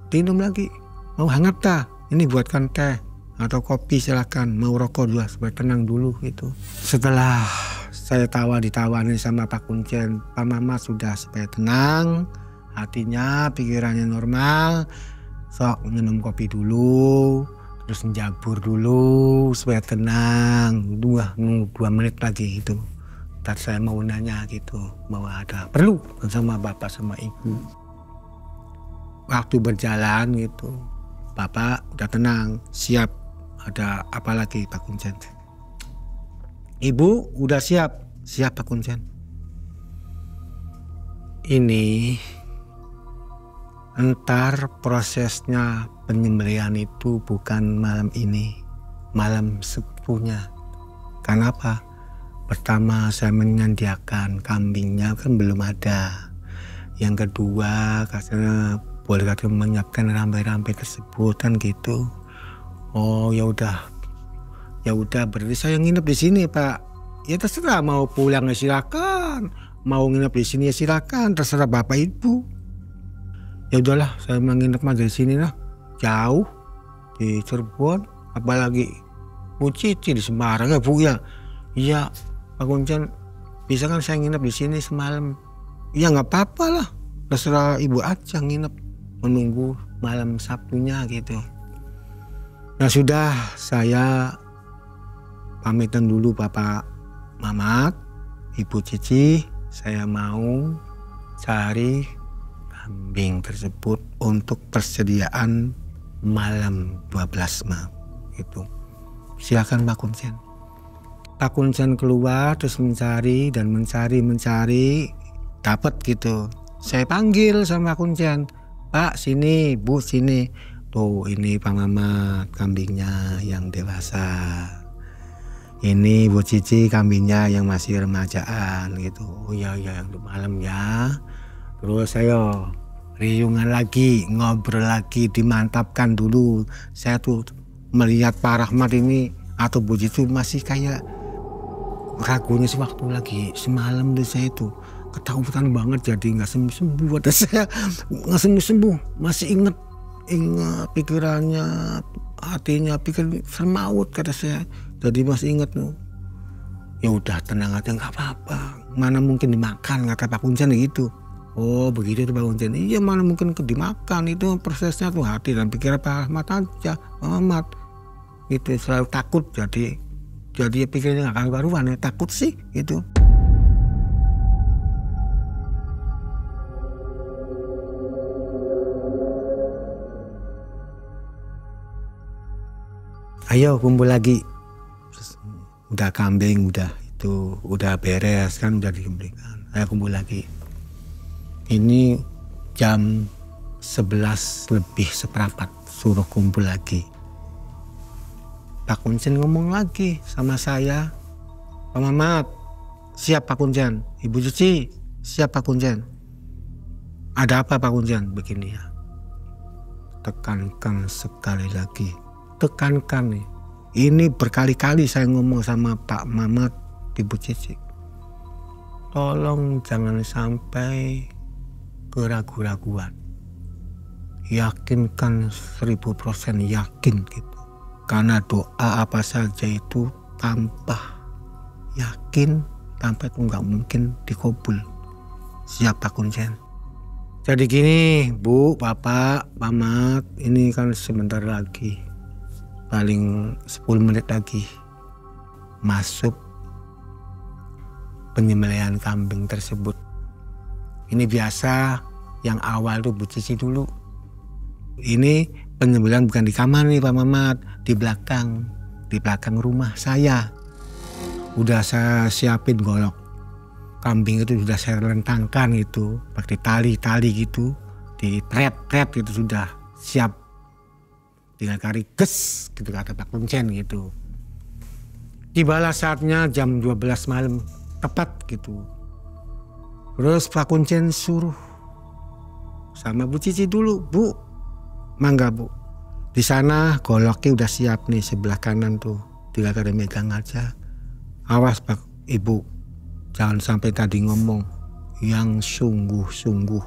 S1: minum lagi, mau hangat dah, ini buatkan teh atau kopi silakan, mau rokok juga supaya tenang dulu gitu. Setelah saya ditawarin sama Pak Kuncen, Pak Mamat sudah supaya tenang hatinya, pikirannya normal, sok minum kopi dulu, terus menjabur dulu supaya tenang. 2 menit lagi itu, ntar saya mau nanya gitu, mau ada perlu sama bapak sama ibu. Waktu berjalan gitu, Bapak udah tenang, siap. Ada apa lagi Pak Kuncen? Ibu udah siap Pak Kuncen. Ini entar prosesnya penyembelihan itu bukan malam ini, malam sepunya. Kenapa? Pertama saya menyediakan kambingnya kan belum ada. Yang kedua katanya boleh kata menyiapkan rampai-rampai tersebut kan gitu. Oh ya udah berarti saya nginep di sini Pak. Ya terserah, mau pulang ya silakan, mau nginep di sini ya silakan, terserah Bapak Ibu. Ya udahlah, saya menginap di sini lah, jauh di Cirebon, apalagi Bu Cici di Semarang ya Bu ya. Iya Pak Kuncen, bisa kan saya nginep di sini semalam. Ya nggak apa-apa lah, terserah ibu aja nginep menunggu malam Sabtunya gitu. Nah sudah, saya pamitan dulu Bapak Mamat, Ibu Cici, saya mau cari kambing tersebut untuk persediaan malam 12 malam gitu. Silakan Pak Kuncen. Pak Kuncen keluar terus mencari dan mencari, dapat gitu. Saya panggil sama Pak Kuncen, Pak sini, Bu sini. Tuh ini Pak Mamat kambingnya yang dewasa. Ini Bu Cici kambingnya yang masih remajaan gitu. Oh ya yang malam ya. Terus saya riungan lagi, ngobrol lagi, dimantapkan dulu. Saya tuh melihat Pak Rahmat ini atau Bu Cici masih kayak ragunya sewaktu lagi semalam tuh saya itu ketakutan banget, jadi nggak sembuh-sembuh. Ada saya nggak sembuh-sembuh, masih inget pikirannya, hatinya pikir sermaut kata saya. Jadi masih inget tuh. Ya udah tenang aja nggak apa-apa. Mana mungkin dimakan kata Pak Kuncen gitu. Oh begitu tuh Pak Kuncen. Iya mana mungkin dimakan, itu prosesnya tuh hati dan pikiran Pak Rahmat aja, Pak Mamat. Itu selalu takut jadi pikirnya nggak akan karuan ya, takut sih gitu. Ayo kumpul lagi. Udah kambing, udah beres kan, udah dikembalikan. Ayo kumpul lagi. Ini jam 11:15 suruh kumpul lagi. Pak Kuncen ngomong lagi sama saya, Pak Mamat, siap Pak Kuncen. Ibu Cici, siap Pak Kuncen. Ada apa Pak Kuncen? Begini ya. Tekankan sekali lagi. Tekankan nih. Ini berkali-kali saya ngomong sama Pak Mamat, Ibu Cici. Tolong jangan sampai keraguan-raguan. Yakinkan 1000% yakin gitu. Karena doa apa saja itu tanpa yakin, tanpa itu nggak mungkin dikabul. Siap Pak Kuncen. Jadi gini Bu, Bapak, Mamat, ini kan sebentar lagi, paling 10 menit lagi masuk penyembelihan kambing tersebut. Ini biasa yang awal tuh Bu Cici dulu. Ini penyembelihan bukan di kamar nih Pak Mamat, di belakang rumah saya. Udah saya siapin golok kambing itu, sudah saya rentangkan gitu, pakai tali gitu, di pret gitu, sudah siap. Tinggal kari ges gitu kata Pak Kuncen gitu. Tibalah saatnya jam 12 malam tepat gitu. Terus Pak Kuncen suruh sama Bu Cici dulu, Bu, mangga Bu. Di sana goloknya udah siap nih sebelah kanan tuh, tinggal kari megang aja. Awas Pak Ibu, jangan sampai tadi ngomong yang sungguh-sungguh,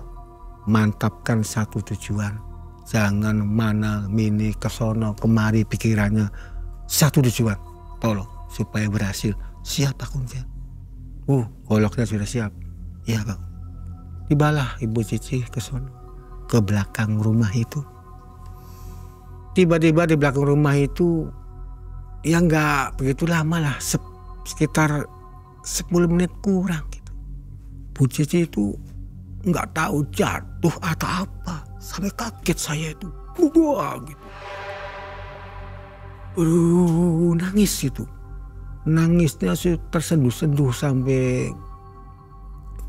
S1: mantapkan satu tujuan. Jangan mana mini kesono kemari pikirannya, satu tujuan, tolong supaya berhasil. Siap Pak Kuncen. Goloknya sudah siap. Iya Pak. Tibalah Ibu Cici ke sono, ke belakang rumah itu. Tiba-tiba di belakang rumah itu ya nggak begitu lama lah, sekitar 10 menit kurang gitu. Bu Cici itu nggak tahu jatuh atau apa, sampai kaget saya itu. Wah gitu. Nangis itu. Nangisnya tersenduh-senduh sampai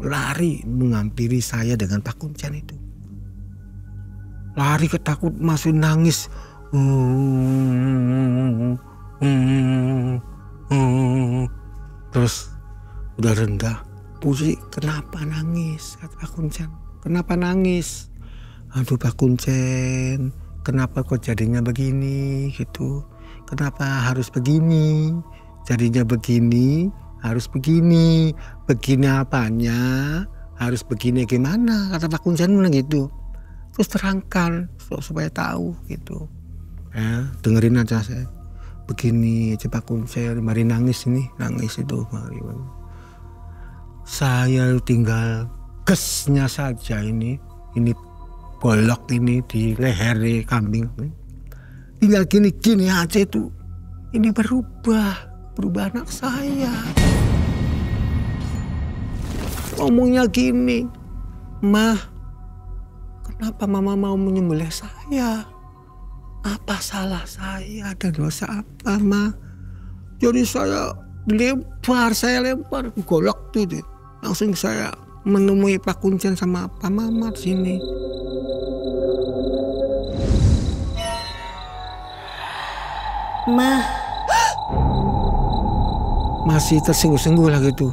S1: lari menghampiri saya dengan Pak Kuncen itu. Lari ketakut, masih nangis. Terus udah rendah. Puji, kenapa nangis? Kata Pak Kuncen. Kenapa nangis? Aduh Pak Kuncen, kenapa kok jadinya begini gitu? Kenapa harus begini? Jadinya begini, harus begini. Begini apanya? Harus begini gimana? Kata Pak Kuncen gitu. Terus terangkan supaya tahu gitu. Ya, dengerin aja saya. Begini aja Pak Kuncen, mari nangis ini, nangis itu. Mari. Saya tinggal gesnya saja ini golok ini di leher kambing. Tinggal gini-gini aja itu. Ini berubah anak saya. Ngomongnya gini, "Mah, kenapa mama mau menyembelih saya? Apa salah saya? Ada dosa apa, Mah?" Jadi saya lempar golok tuh deh. Langsung saya menemui Pak Kuncen sama Pak Mamat sini.
S5: "Mah."
S1: Masih tersengguh-sengguh lah gitu.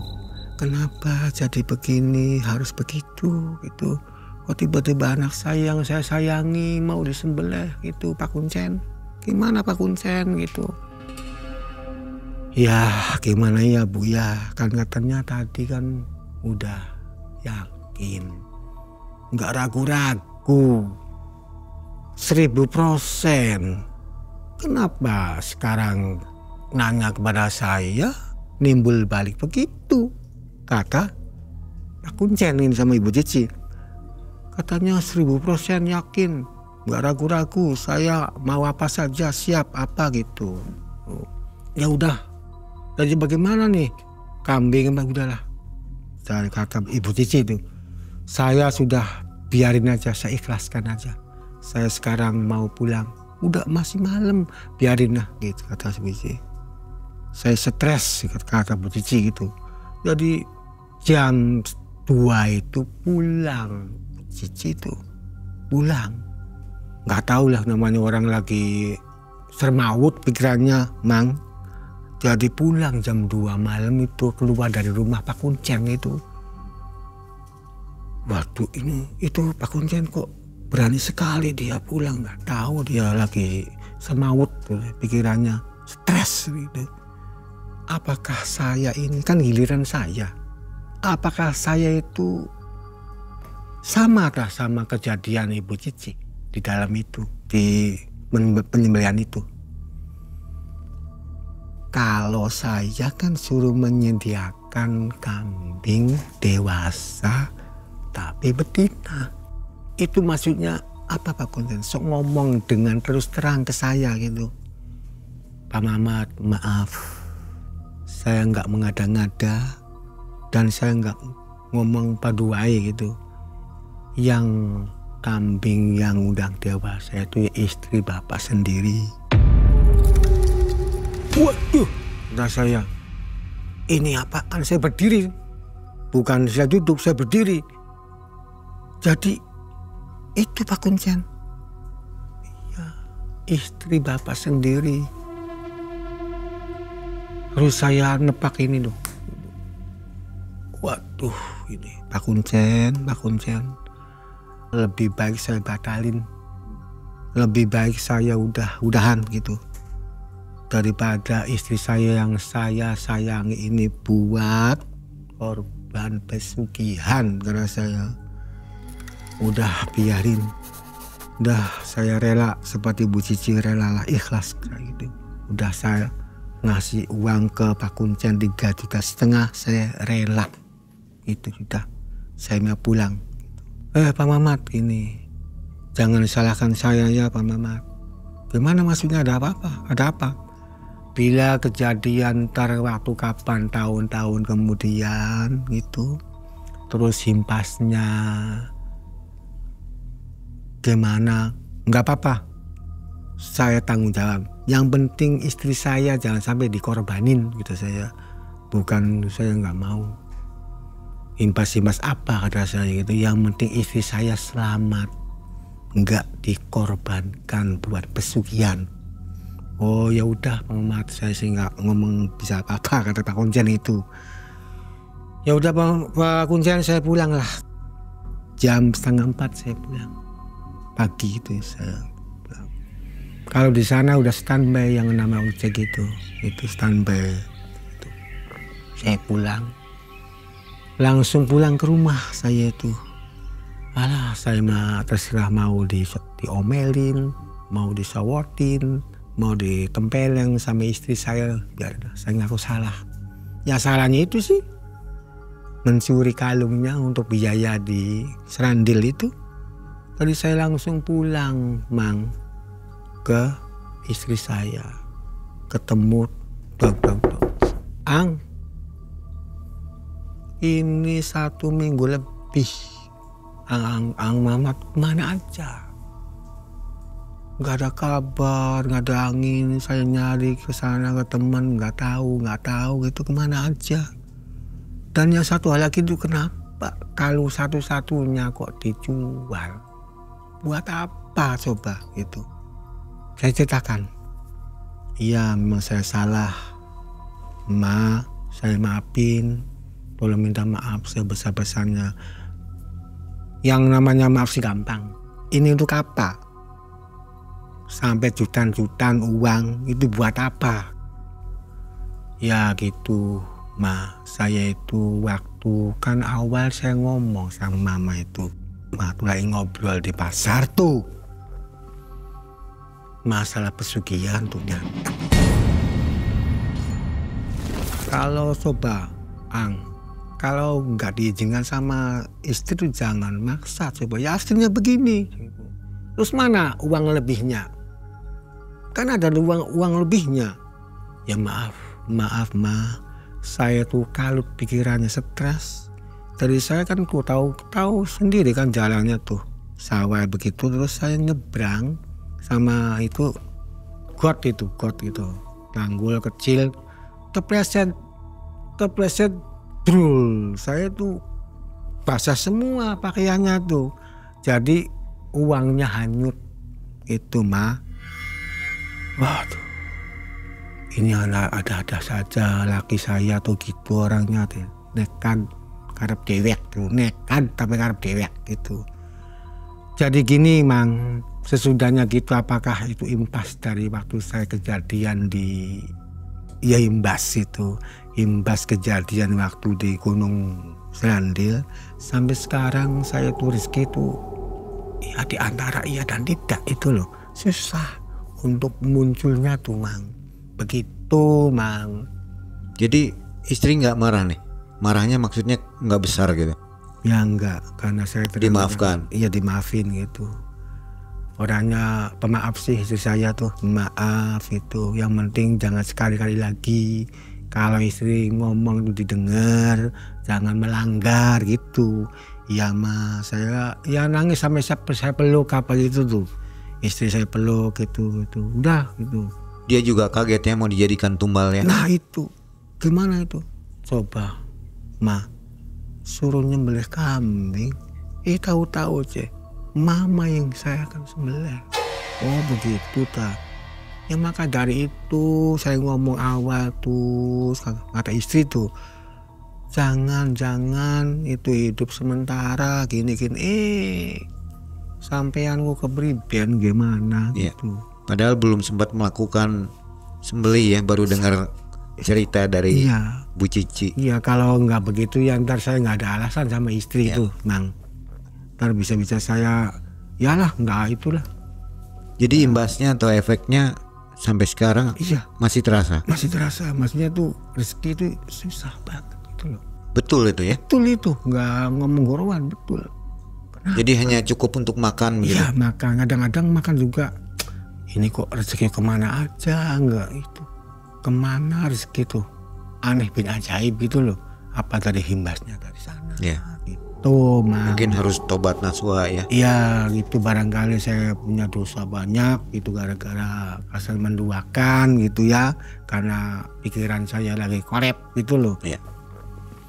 S1: Kenapa jadi begini, harus begitu gitu. Kok tiba-tiba anak saya yang saya sayangi mau disembelih gitu, Pak Kuncen. Gimana Pak Kuncen gitu. Ya gimana ya Bu ya, kan katanya tadi kan udah yakin, nggak ragu-ragu, 1000%. Kenapa sekarang nanya kepada saya, nimbul balik begitu, kata Pak Kuncen ini sama Ibu Cici. Katanya 1000% yakin, nggak ragu-ragu, saya mau apa saja, siap apa gitu. Ya udah. Jadi bagaimana nih kambing, udahlah. Saya kata Ibu Cici itu, saya sudah biarin aja, saya ikhlaskan aja. Saya sekarang mau pulang. Udah masih malam, biarin lah gitu kata Ibu Cici. Saya stres kata Bu Cici gitu. Jadi jam 2 itu pulang. Bu Cici itu pulang. Nggak tahu lah namanya orang lagi sermawut pikirannya, Mang. Jadi pulang jam 2 malam itu keluar dari rumah Pak Kuncen itu. Waduh itu Pak Kuncen kok berani sekali dia pulang. Nggak tahu dia lagi semawut tuh pikirannya. Stres gitu. Apakah saya ini kan giliran saya. Apakah saya itu sama kejadian Ibu Cici di dalam itu, di penyembelihan itu. Kalau saya kan suruh menyediakan kambing dewasa tapi betina. Itu maksudnya apa Pak Kuncen? Sok ngomong dengan terus terang ke saya gitu. Pak Mamat, maaf. Saya nggak mengada-ngada dan saya nggak ngomong paduai gitu. Yang kambing yang udah dewasa itu istri Bapak sendiri. Waduh, kata saya, ini apaan? Saya berdiri, bukan saya duduk, saya berdiri. Jadi itu Pak Kuncen, ya, istri Bapak sendiri. Terus saya nepak ini loh. Waduh, ini Pak Kuncen, lebih baik saya batalin, lebih baik saya udahan gitu. Daripada istri saya yang saya sayangi ini buat korban pesugihan, karena saya udah biarin, udah saya rela seperti Bu Cici rela lah, ikhlas kayak gitu. Udah saya ngasih uang ke Pak Kuncen 3,5 juta, saya rela itu sudah, saya mau pulang. Pak Mamat ini jangan salahkan saya ya Pak Mamat. Gimana maksudnya, ada apa-apa? Ada apa? Bila kejadian ntar waktu kapan, tahun-tahun kemudian gitu, terus himpasnya gimana, nggak apa-apa, saya tanggung jawab. Yang penting istri saya jangan sampai dikorbanin gitu. Saya nggak mau himpas apa kata saya gitu. Yang penting istri saya selamat, nggak dikorbankan buat pesugihan. Oh ya udah Pak Mamat, saya sih nggak ngomong bisa apa-apa kata Pak Kuncen itu. Ya udah Pak Kuncen, saya pulang lah. Jam 3:30 saya pulang. Pagi itu saya pulang. Kalau di sana udah standby yang nama ojek itu standby. Itu. Saya pulang. Langsung pulang ke rumah saya itu. Alah, saya mah terserah mau diomelin, mau disawotin, mau ditempeleng sama istri saya, biar saya ngaku salah. Ya salahnya itu sih mencuri kalungnya untuk biaya di Serandil itu. Tadi saya langsung pulang, Mang, ke istri saya. Ketemu, dok. Ang, ini 1 minggu lebih. Ang Mamat mana aja? Nggak ada kabar, nggak ada angin. Saya nyari ke sana ke teman, nggak tahu gitu kemana aja. Dan yang satu hal lagi itu, kenapa kalau satu-satunya kok dijual? Buat apa coba gitu? Saya ceritakan. Iya, memang saya salah. Ma, saya maafin. Tolong minta maaf sebesar-besarnya. Yang namanya maaf sih gampang. Ini untuk apa? Sampai jutaan uang itu buat apa? Ya gitu, Ma. Saya itu waktu kan awal saya ngomong sama mama itu, waktu lagi ngobrol di pasar tuh, masalah pesugihan tuh nyata. Kalau coba, Ang, kalau nggak diizinkan sama istri tuh jangan maksa coba. Ya aslinya begini. Terus mana uang lebihnya? Kan ada uang lebihnya. Ya maaf Ma, saya tuh kalut pikirannya, stres. Tadi saya kan tuh tahu sendiri kan jalannya tuh sawah begitu, terus saya nyebrang sama itu got gitu, tanggul kecil, kepleset drul. Saya tuh basah semua pakaiannya tuh. Jadi uangnya hanyut itu, Ma. Waduh, ini ada saja laki saya tuh gitu orangnya tuh, nekat karep dewek tuh, nekat tapi karep dewek gitu. Jadi gini, Mang, sesudahnya gitu, apakah itu impas dari waktu saya kejadian di, ya imbas kejadian waktu di Gunung Serandil sampai sekarang saya tuh rezeki tuh ya di antara iya dan tidak itu loh, susah untuk munculnya tuh, Mang. Begitu, Mang.
S2: Jadi istri nggak marah nih? Marahnya maksudnya nggak besar gitu?
S1: Ya enggak, karena saya
S2: dimaafkan.
S1: Iya, dimaafin gitu. Orangnya pemaaf sih istri saya tuh, maaf itu. Yang penting jangan sekali-kali lagi kalau istri ngomong itu didengar, jangan melanggar gitu. Iya, Ma, saya ya nangis sampai saya peluk apa itu tuh. Istri saya peluk gitu. Udah gitu.
S2: Dia juga kaget ya mau dijadikan tumbal ya.
S1: Nah itu gimana itu? Coba, Ma, suruh nyembelih kambing. Tahu-tahu aja mama yang saya akan sembelih. Oh begitu ta. Ya maka dari itu saya ngomong awal tuh kata istri tuh, jangan itu hidup sementara gini. Sampeanku kepriben gimana gitu.
S2: Padahal belum sempat melakukan sembelih ya, baru dengar cerita dari Bu Cici.
S1: Iya, kalau nggak begitu ya ntar saya nggak ada alasan sama istri itu, Mang. Ntar bisa-bisa saya, yalah nggak itulah.
S2: Jadi imbasnya atau efeknya sampai sekarang masih terasa?
S1: Masih terasa, maksudnya tuh rezeki itu susah banget gitu loh.
S2: Betul itu ya?
S1: Betul itu, nggak ngomong gorowan, betul.
S2: Jadi hanya cukup untuk makan gitu?
S1: Iya, makan. Kadang-kadang makan juga. Ini kok rezeki kemana aja, enggak itu. Kemana rezeki tuh? Aneh bin ajaib gitu loh. Apa tadi himbasnya dari sana?
S2: Iya.
S1: Gitu, Mang.
S2: Mungkin harus tobat nasuha ya?
S1: Iya, itu barangkali saya punya dosa banyak. Itu gara-gara asal menduakan gitu ya. Karena pikiran saya lagi korep gitu loh.
S2: Iya.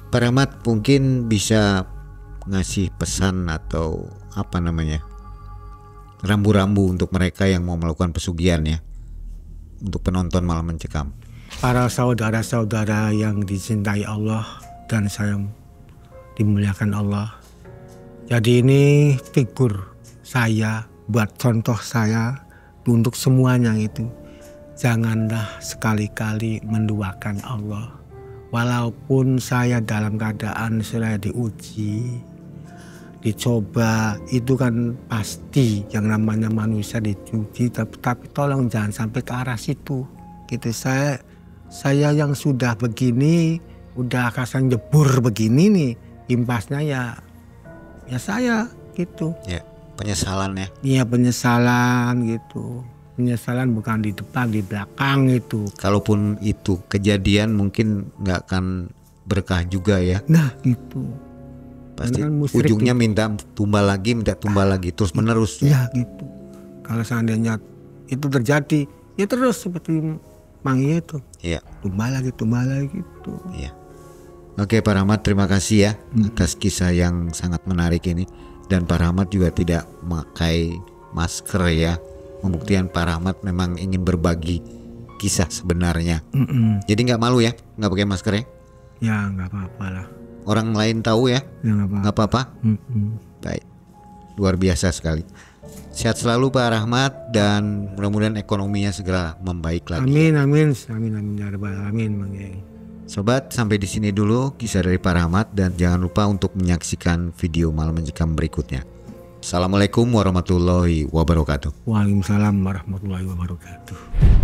S2: Pak Rahmat mungkin bisa ngasih pesan atau apa namanya, rambu-rambu untuk mereka yang mau melakukan pesugihan ya, untuk penonton Malam Mencekam.
S1: Para saudara-saudara yang dicintai Allah dan saya dimuliakan Allah. Jadi ini figur saya, buat contoh saya untuk semuanya itu. Janganlah sekali-kali menduakan Allah. Walaupun saya dalam keadaan saya diuji, dicoba, itu kan pasti yang namanya manusia dicuci, tapi tolong jangan sampai ke arah situ gitu. Saya yang sudah begini, udah kasar jebur begini nih, Impasnya ya saya gitu.
S2: Ya, penyesalan ya.
S1: Iya, penyesalan gitu. Penyesalan bukan di depan, di belakang gitu.
S2: Kalaupun itu kejadian mungkin nggak akan berkah juga ya.
S1: Nah gitu.
S2: Pasti
S1: Karena kan musyrik
S2: ujungnya
S1: gitu.
S2: minta tumbal lagi terus menerus.
S1: Ya gitu. Kalau seandainya itu terjadi, ya terus seperti Mang Iya itu.
S2: Iya.
S1: Tumbal lagi gitu.
S2: Iya. Oke Pak Rahmat, terima kasih ya atas kisah yang sangat menarik ini. Dan Pak Rahmat juga tidak memakai masker ya. Pembuktian Pak Rahmat memang ingin berbagi kisah sebenarnya. Jadi nggak malu ya, nggak pakai masker ya?
S1: Ya nggak apa-apa lah.
S2: Orang lain tahu ya?
S1: Ya nggak
S2: Nggak apa-apa. Baik, luar biasa sekali. Sehat selalu Pak Rahmat dan mudah-mudahan ekonominya segera membaik lagi.
S1: Amin ya rabbal alamin Mang Yai.
S2: Sobat, sampai di sini dulu kisah dari Pak Rahmat dan jangan lupa untuk menyaksikan video Malam Mencekam berikutnya. Assalamualaikum warahmatullahi wabarakatuh.
S1: Waalaikumsalam warahmatullahi wabarakatuh.